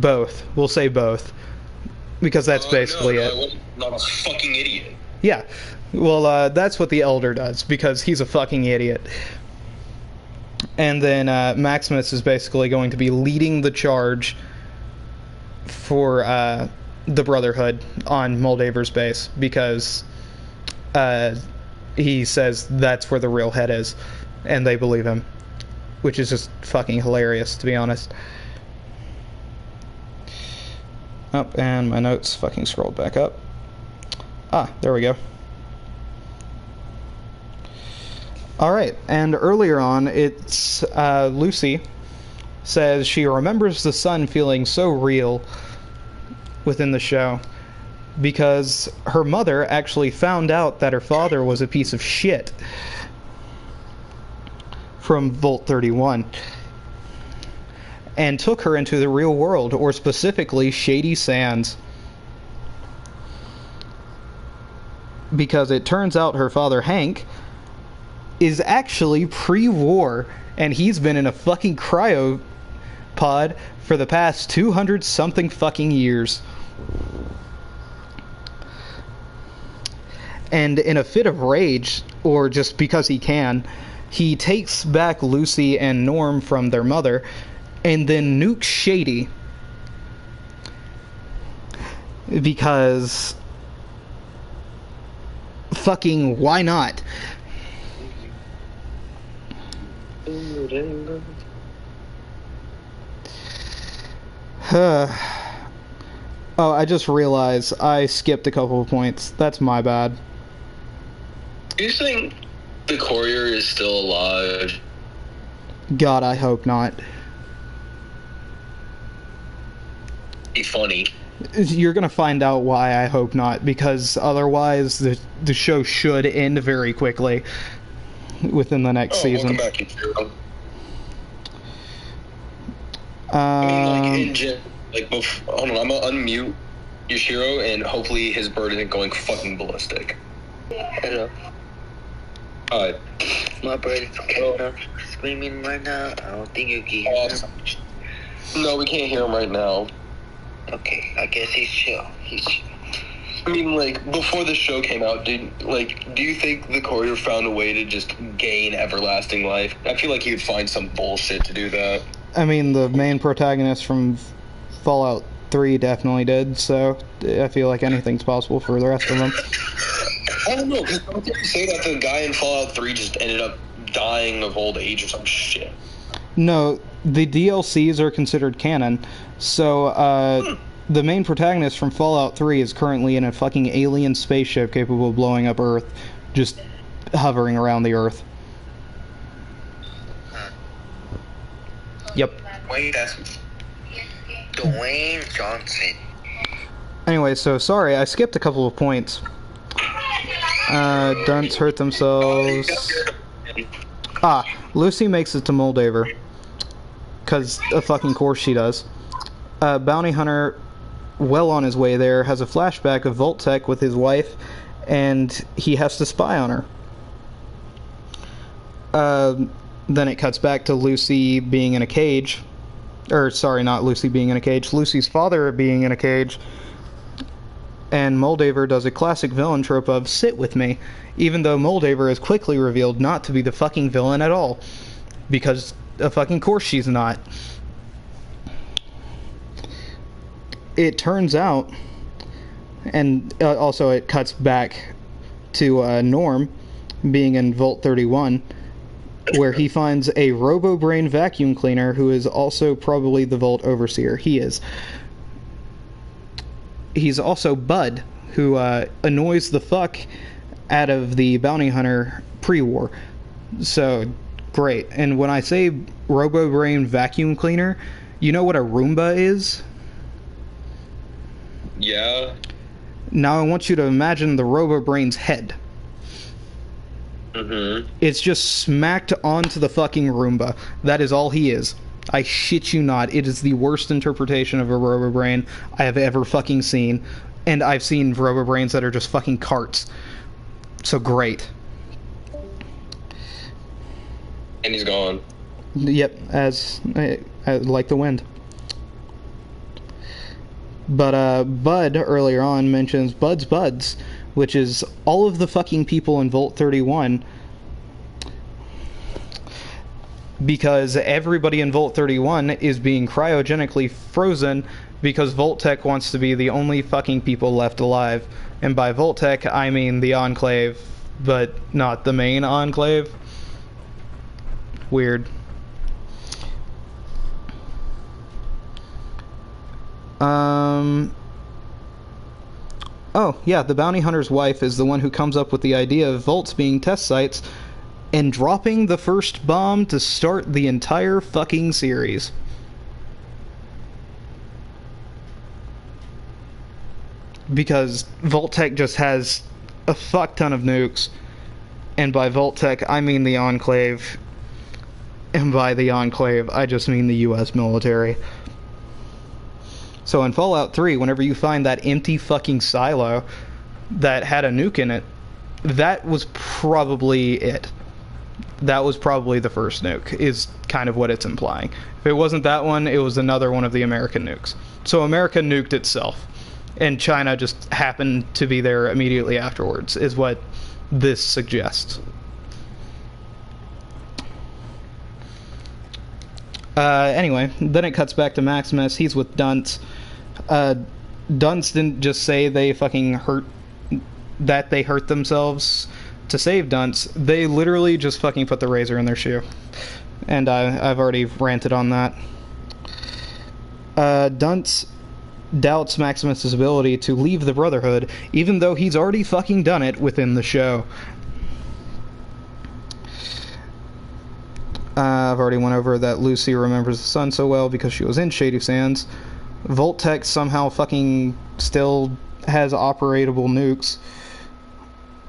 Both. We'll say both. Because that's basically it. I'm not a fucking idiot. Yeah. Well, that's what the Elder does, because he's a fucking idiot. And then Maximus is basically going to be leading the charge for the Brotherhood on Moldaver's base, because he says that's where the real head is, and they believe him, which is just fucking hilarious, to be honest. Oh, and my notes fucking scrolled back up. Ah, there we go. Alright, and earlier on, it's Lucy says she remembers the sun feeling so real within the show because her mother actually found out that her father was a piece of shit from Vault 31 and took her into the real world, or specifically Shady Sands, because it turns out her father Hank is actually pre-war, and he's been in a fucking cryopod for the past 200-something fucking years. And in a fit of rage, or just because he can, he takes back Lucy and Norm from their mother, and then nukes Shady. Because fucking why not? Oh, I just realized I skipped a couple of points. That's my bad. Do you think the courier is still alive? God, I hope not. Be funny. You're gonna find out why I hope not, because otherwise the show should end very quickly within the next season. Welcome back, Ichiro. I mean, hold on, I'm gonna unmute Yashiro, and hopefully his bird isn't going fucking ballistic. Hello. Alright. My bird is kind of screaming right now. I don't think you can hear him. No, we can't hear him right now. Okay, I guess he's chill. He's chill. I mean, like, before the show came out, do you think the courier found a way to just gain everlasting life? I feel like he would find some bullshit to do that. I mean, the main protagonist from Fallout 3 definitely did, so I feel like anything's possible for the rest of them. I don't know, because don't they say that the guy in Fallout 3 just ended up dying of old age or some shit? No, the DLCs are considered canon, so The main protagonist from Fallout 3 is currently in a fucking alien spaceship capable of blowing up Earth, just hovering around the Earth. Yep. Wait, that's Dwayne Johnson. Anyway, so sorry, I skipped a couple of points. Dunce hurt themselves. Lucy makes it to Moldaver. 'Cause of fucking course she does. Bounty Hunter, well on his way there, has a flashback of Vault-Tec with his wife, and he has to spy on her. Then it cuts back to Lucy being in a cage. Or, sorry, not Lucy being in a cage. Lucy's father being in a cage. And Moldaver does a classic villain trope of, sit with me. Even though Moldaver is quickly revealed not to be the fucking villain at all. Because, of fucking course she's not. It turns out, and also it cuts back to Norm being in Vault 31, where he finds a Robo-Brain vacuum cleaner who is also probably the Vault Overseer. He is. He's also Bud, who annoys the fuck out of the Bounty Hunter pre-war. So, great. And when I say Robo-Brain vacuum cleaner, you know what a Roomba is? Yeah. Now I want you to imagine the Robo-Brain's head. Mm-hmm. It's just smacked onto the fucking Roomba. That is all he is. I shit you not. It is the worst interpretation of a Robo-Brain I have ever fucking seen. And I've seen Robo-Brains that are just fucking carts. So great. And he's gone. Yep, as like the wind. But Bud earlier on mentions Bud's Buds, which is all of the fucking people in Vault 31, because everybody in Vault 31 is being cryogenically frozen because Vault-Tec wants to be the only fucking people left alive. And by Vault-Tec, I mean the Enclave, but not the main Enclave. Weird. Oh, yeah, the bounty hunter's wife is the one who comes up with the idea of vaults being test sites and dropping the first bomb to start the entire fucking series. Because Vault-Tec just has a fuck ton of nukes, and by Vault-Tec, I mean the Enclave, and by the Enclave, I just mean the US military. So in Fallout 3, whenever you find that empty fucking silo that had a nuke in it, that was probably it. That was probably the first nuke, is kind of what it's implying. If it wasn't that one, it was another one of the American nukes. So America nuked itself, and China just happened to be there immediately afterwards, is what this suggests. Anyway, then it cuts back to Maximus. He's with Dunce. Dunce didn't just say they hurt themselves to save Dunce. They literally just fucking put the razor in their shoe. And I've already ranted on that. Dunce doubts Maximus's ability to leave the Brotherhood, even though he's already fucking done it within the show. I've already went over that Lucy remembers the sun so well because she was in Shady Sands. Vault-Tec somehow fucking still has operatable nukes.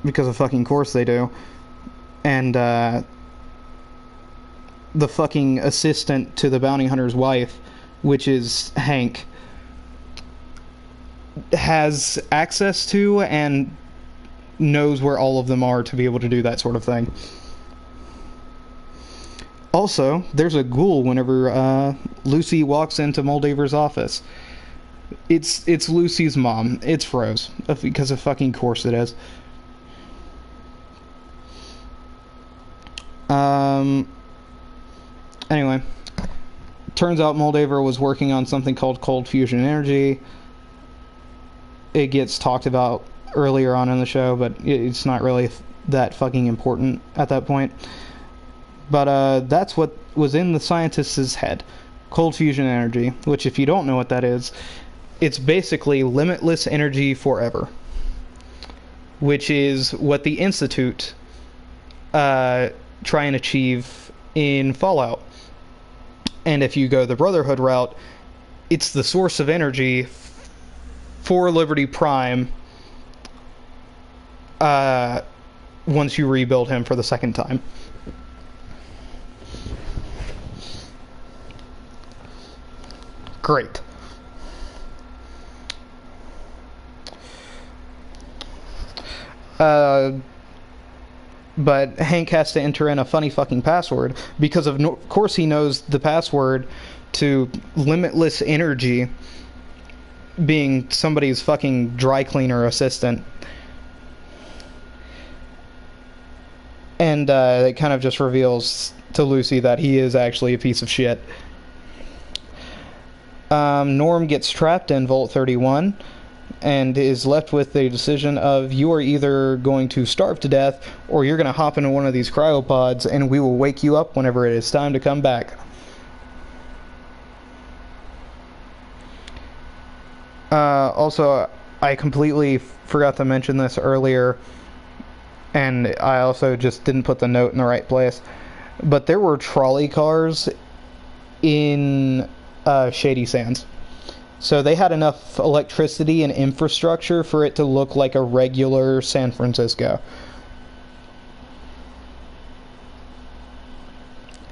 Because of fucking course they do. And, the fucking assistant to the bounty hunter's wife, which is Hank, has access to and knows where all of them are to be able to do that sort of thing. Also, there's a ghoul whenever Lucy walks into Moldaver's office. It's Lucy's mom. It's Rose, because of fucking course it is. Anyway, turns out Moldaver was working on something called cold fusion energy. It gets talked about earlier on in the show, but it's not really that fucking important at that point. But that's what was in the scientist's head. Cold fusion energy, which if you don't know what that is, it's basically limitless energy forever, which is what the Institute try and achieve in Fallout. And if you go the Brotherhood route, it's the source of energy for Liberty Prime once you rebuild him for the second time. Great. But Hank has to enter in a funny fucking password because of course he knows the password to limitless energy being somebody's fucking dry cleaner assistant. And it kind of just reveals to Lucy that he is actually a piece of shit. Norm gets trapped in Vault 31 and is left with the decision of, you are either going to starve to death or you're going to hop into one of these cryopods and we will wake you up whenever it is time to come back. Also, I completely forgot to mention this earlier, and I also just didn't put the note in the right place, but there were trolley cars in Shady Sands. So they had enough electricity and infrastructure for it to look like a regular San Francisco.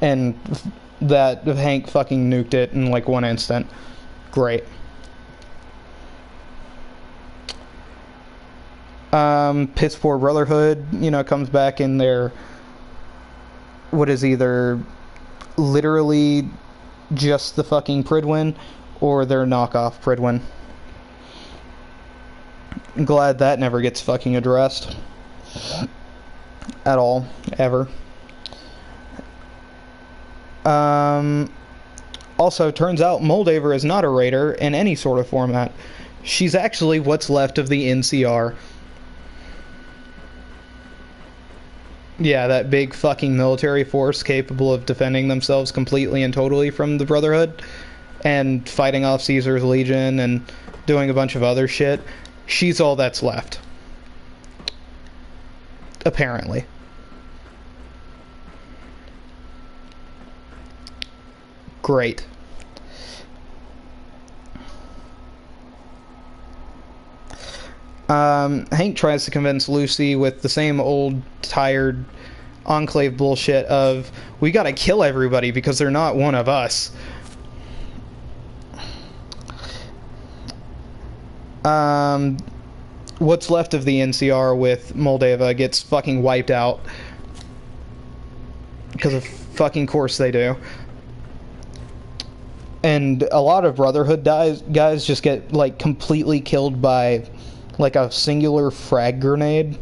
And that Hank fucking nuked it in like one instant. Great. Piss Poor Brotherhood, you know, comes back in their, what is either literally just the fucking Pridwin or their knockoff Pridwin. I'm glad that never gets fucking addressed. At all. Ever. Also, turns out Moldaver is not a raider in any sort of format. She's actually what's left of the NCR. Yeah, that big fucking military force capable of defending themselves completely and totally from the Brotherhood and fighting off Caesar's Legion and doing a bunch of other shit. She's all that's left. Apparently. Great. Hank tries to convince Lucy with the same old, tired Enclave bullshit of, we gotta kill everybody because they're not one of us. What's left of the NCR with Moldova gets fucking wiped out. Because of fucking course they do. And a lot of Brotherhood guys just get, like, completely killed by, like, a singular frag grenade.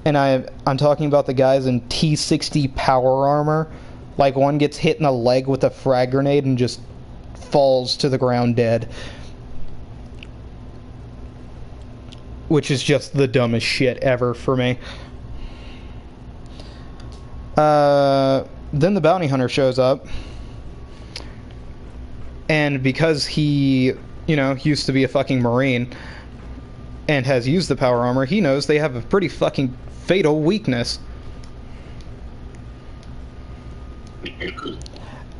And I'm talking about the guys in T-60 power armor. Like, one gets hit in the leg with a frag grenade and just falls to the ground dead. Which is just the dumbest shit ever for me. Then the bounty hunter shows up. And because he, you know, used to be a fucking Marine and has used the power armor, he knows they have a pretty fucking fatal weakness.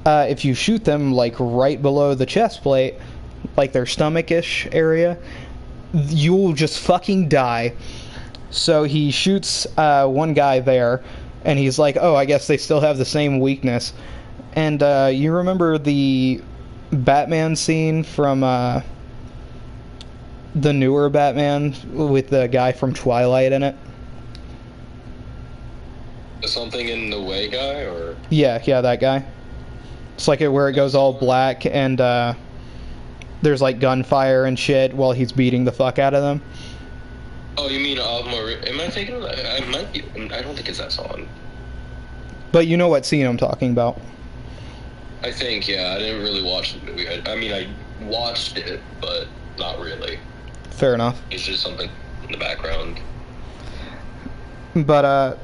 If you shoot them, like, right below the chest plate, like their stomach-ish area, you'll just fucking die. So he shoots one guy there, and he's like, oh, I guess they still have the same weakness. And you remember the Batman scene from the newer Batman with the guy from Twilight in it? Something in the way guy, or? Yeah, that guy. It's like where it goes all black and there's like gunfire and shit while he's beating the fuck out of them. Oh, you mean am I thinking of that? I might be. I don't think it's that song. But you know what scene I'm talking about. I think, yeah. I didn't really watch the movie. I mean, I watched it, but not really. Fair enough. It's just something in the background. But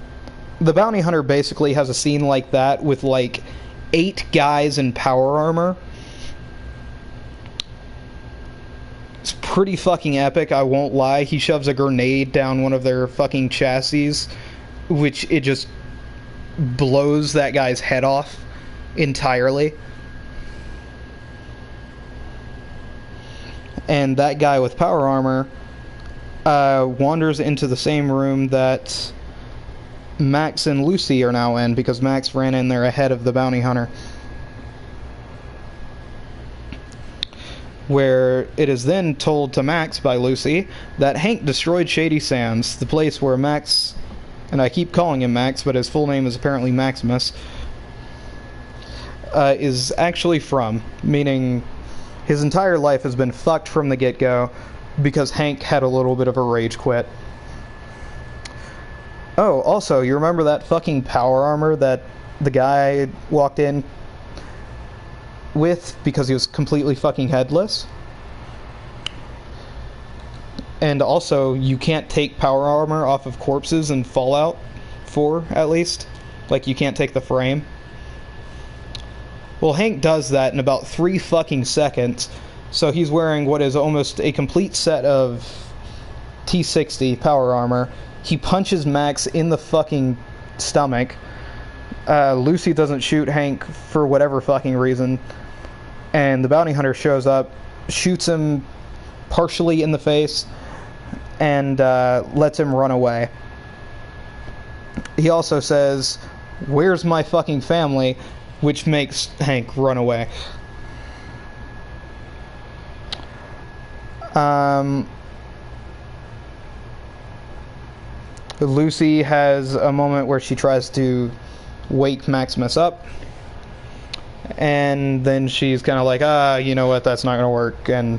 the bounty hunter basically has a scene like that with like 8 guys in power armor. pretty fucking epic, I won't lie. He shoves a grenade down one of their fucking chassis, which it just blows that guy's head off entirely. And that guy with power armor wanders into the same room that Max and Lucy are now in, because Max ran in there ahead of the bounty hunter. Where it is then told to Max by Lucy that Hank destroyed Shady Sands, the place where Max, and I keep calling him Max, but his full name is apparently Maximus, is actually from, meaning his entire life has been fucked from the get-go because Hank had a little bit of a rage quit. Oh, also, you remember that fucking power armor that the guy walked in with because he was completely fucking headless? And also, you can't take power armor off of corpses in Fallout 4, at least. Like, you can't take the frame. Well, Hank does that in about 3 fucking seconds, so he's wearing what is almost a complete set of T-60 power armor. He punches Max in the fucking stomach. Lucy doesn't shoot Hank for whatever fucking reason. And the bounty hunter shows up, shoots him partially in the face, and lets him run away. He also says, "Where's my fucking family?" which makes Hank run away. Lucy has a moment where she tries to wake Maximus up, and then she's kind of like, you know what, that's not going to work, and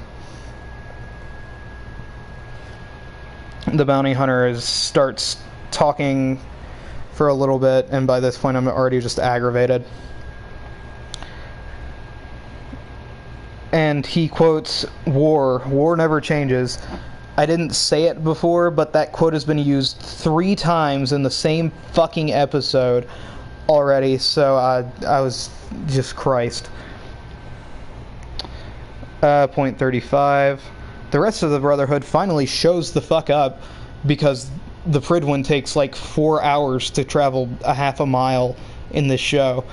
the bounty hunter starts talking for a little bit, and by this point I'm already just aggravated. And he quotes, war never changes. I didn't say it before, but that quote has been used 3 times in the same fucking episode already, so I was just Christ. Point 35. The rest of the Brotherhood finally shows the fuck up because the Pridwin takes like 4 hours to travel a half a mile in this show.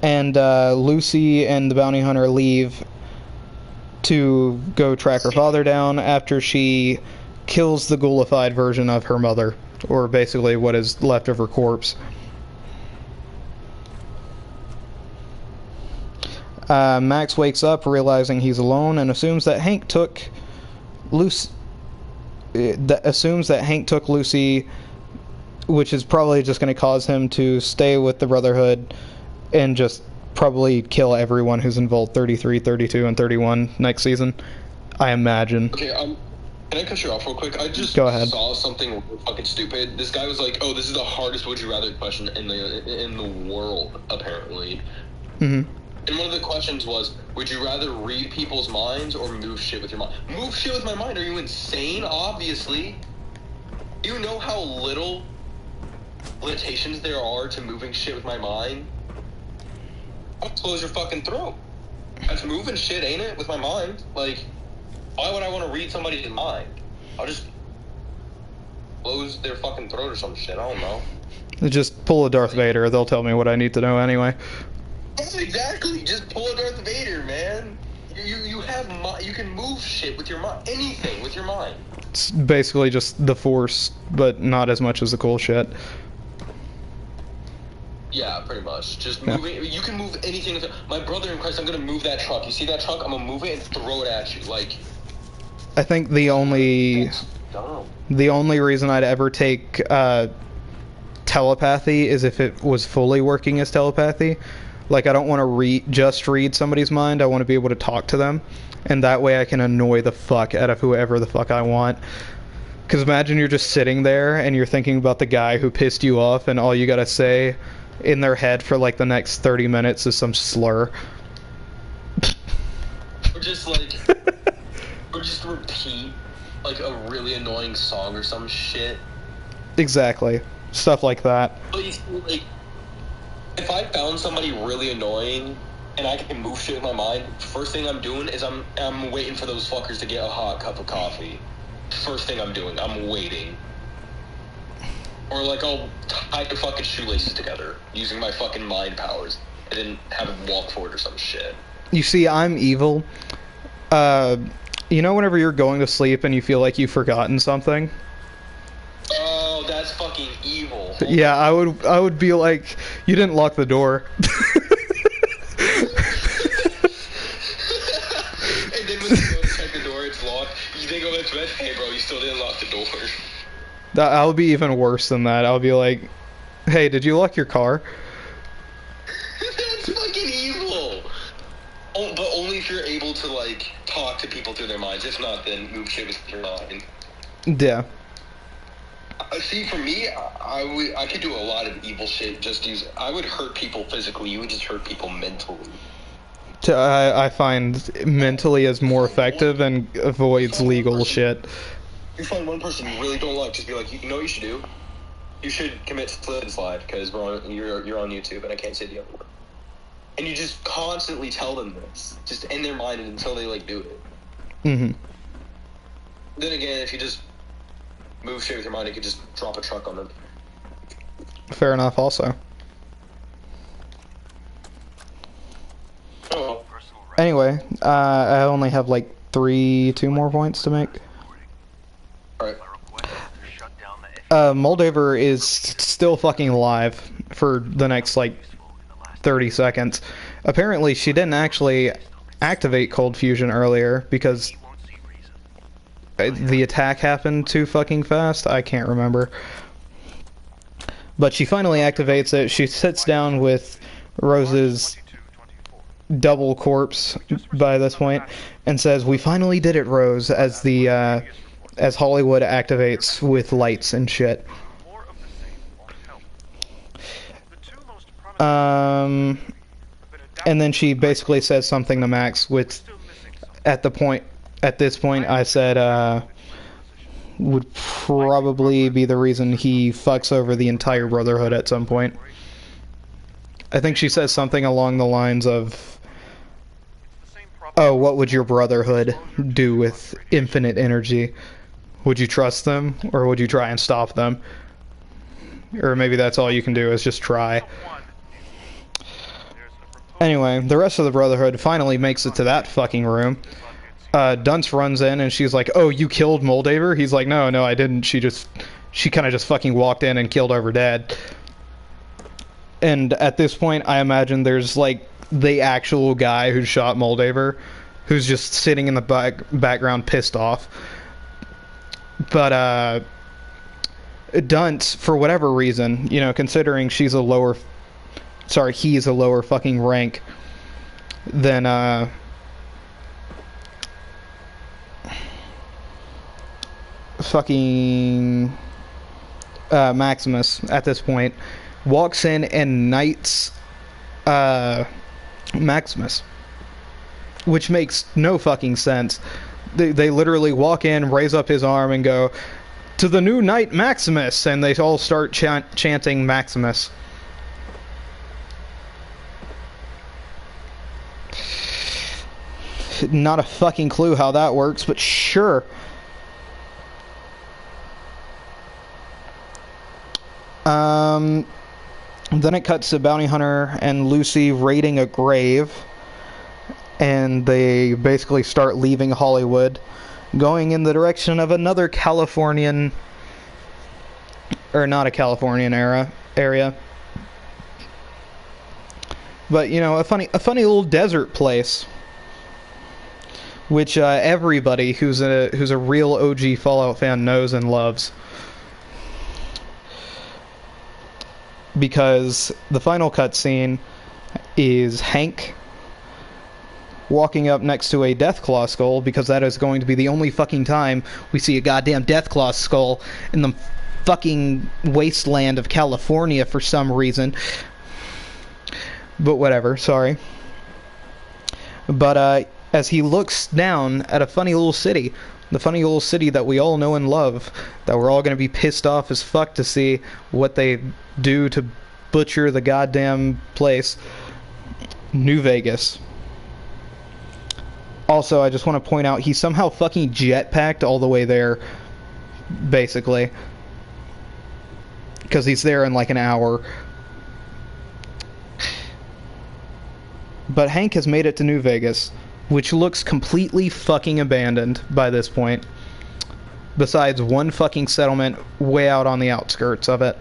And Lucy and the bounty hunter leave to go track her father down after she kills the ghoulified version of her mother, or basically what is left of her corpse. Max wakes up realizing he's alone and assumes that Hank took Lucy, which is probably just going to cause him to stay with the Brotherhood and just probably kill everyone who's in Vault 33, 32, and 31 next season, I imagine. Okay, can I cut you off real quick? I just saw something fucking stupid. This guy was like, "Oh, this is the hardest would you rather question in the world," apparently. Mm-hmm. And one of the questions was, would you rather read people's minds or move shit with your mind? Move shit with my mind? Are you insane? Obviously. Do you know how little limitations there are to moving shit with my mind? I'll close your fucking throat. That's moving shit, ain't it? With my mind. Like, why would I want to read somebody's mind? I'll just close their fucking throat or some shit. I don't know. Just pull a Darth Vader. They'll tell me what I need to know anyway. Exactly. Just pull a Darth Vader, man. You can move shit with your mind. Anything with your mind. It's basically just the Force, but not as much as the cool shit. Yeah, pretty much. Just moving. You can move anything. My brother in Christ, I'm gonna move that truck. You see that truck? I'm gonna move it and throw it at you. Like, I think the only reason I'd ever take telepathy is if it was fully working as telepathy. Like, I don't want to just read somebody's mind. I want to be able to talk to them, and that way I can annoy the fuck out of whoever the fuck I want. Because imagine you're just sitting there and you're thinking about the guy who pissed you off, and all you gotta say in their head for like the next 30 minutes is some slur. Or just like, or just repeat like a really annoying song or some shit. Exactly. Stuff like that. But you see, like, if I found somebody really annoying and I can move shit with my mind, first thing I'm doing is I'm waiting for those fuckers to get a hot cup of coffee. First thing I'm doing, I'm waiting. Or like I'll tie the fucking shoelaces together using my fucking mind powers. I didn't have them walk forward or some shit. You see, I'm evil. You know whenever you're going to sleep and you feel like you've forgotten something? Oh, that's fucking evil. Yeah, I would be like, you didn't lock the door. And then when you go to check the door, it's locked. You then go back to bed, hey bro, you still didn't lock the door. I'll be even worse than that. I'll be like, hey, did you lock your car? That's fucking evil. Oh, but only if you're able to, like, talk to people through their minds. If not, then move shit with your mind. Yeah. See, for me, I could do a lot of evil shit. I would hurt people physically. You would just hurt people mentally. I find mentally is more effective and avoids legal shit. You find one person you really don't like, just be like, you know what you should do? You should commit slip and slide, because you're on YouTube, and I can't say the other word. And you just constantly tell them this, just in their mind until they, like, do it. Mm-hmm. Then again, if you just move shit with your mind, you could just drop a truck on them. Fair enough, also. Oh. Anyway, I only have, like, 2 more points to make. Alright. Moldaver is still fucking alive for the next, like, 30 seconds. Apparently, she didn't actually activate Cold Fusion earlier because the attack happened too fucking fast. I can't remember. But she finally activates it. She sits down with Rose's double corpse by this point and says, "We finally did it, Rose," as Hollywood activates with lights and shit. And then she basically says something to Max, which at this point I said would probably be the reason he fucks over the entire Brotherhood at some point. I think she says something along the lines of, "Oh, what would your Brotherhood do with infinite energy? Would you trust them, or would you try and stop them? Or maybe that's all you can do is just try." Anyway, the rest of the Brotherhood finally makes it to that fucking room. Dunce runs in and she's like, "Oh, you killed Moldaver?" He's like, No, I didn't. She kind of just fucking walked in and killed our dad." And at this point, I imagine there's like the actual guy who shot Moldaver, who's just sitting in the background pissed off. But Dunce, for whatever reason, you know, considering he's a lower fucking rank than fucking Maximus at this point, walks in and knights Maximus, which makes no fucking sense. They literally walk in, raise up his arm, and go, "To the new knight Maximus," and they all start chanting Maximus. Not a fucking clue how that works, but sure. Then it cuts to Bounty Hunter and Lucy raiding a grave, and they basically start leaving Hollywood, going in the direction of another Californian, or not a Californian area, but you know, a funny little desert place, which everybody who's a real OG Fallout fan knows and loves. Because the final cutscene is Hank walking up next to a Deathclaw skull, because that is going to be the only fucking time we see a goddamn Deathclaw skull in the fucking wasteland of California for some reason. But whatever, sorry. But as he looks down at a funny little city, the funny little city that we all know and love, that we're all going to be pissed off as fuck to see what they do to butcher the goddamn place. New Vegas. Also, I just want to point out, he somehow fucking jetpacked all the way there, basically. Because he's there in like an hour. But Hank has made it to New Vegas, which looks completely fucking abandoned by this point. Besides one fucking settlement way out on the outskirts of it.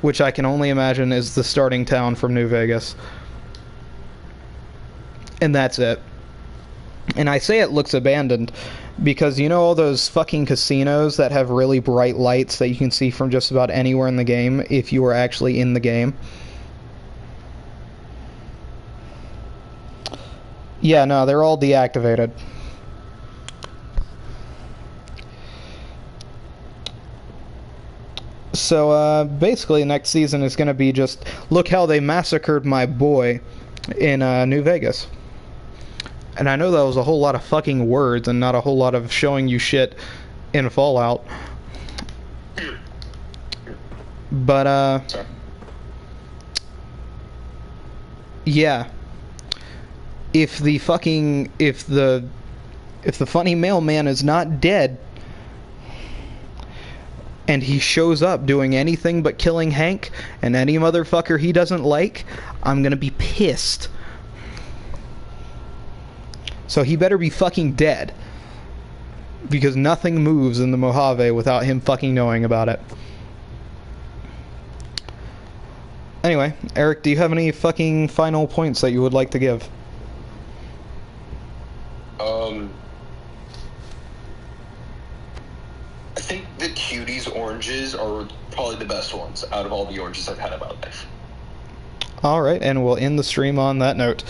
Which I can only imagine is the starting town from New Vegas. And that's it. And I say it looks abandoned because you know all those fucking casinos that have really bright lights that you can see from just about anywhere in the game if you were actually in the game? Yeah, no, they're all deactivated. So, basically next season is going to be just, look how they massacred my boy in New Vegas. And I know that was a whole lot of fucking words and not a whole lot of showing you shit in Fallout. But, yeah. If the funny mailman is not dead, and he shows up doing anything but killing Hank and any motherfucker he doesn't like, I'm gonna be pissed. So he better be fucking dead. Because nothing moves in the Mojave without him fucking knowing about it. Anyway, Eric, do you have any fucking final points that you would like to give? I think the Cuties oranges are probably the best ones out of all the oranges I've had in my life. Alright, and we'll end the stream on that note.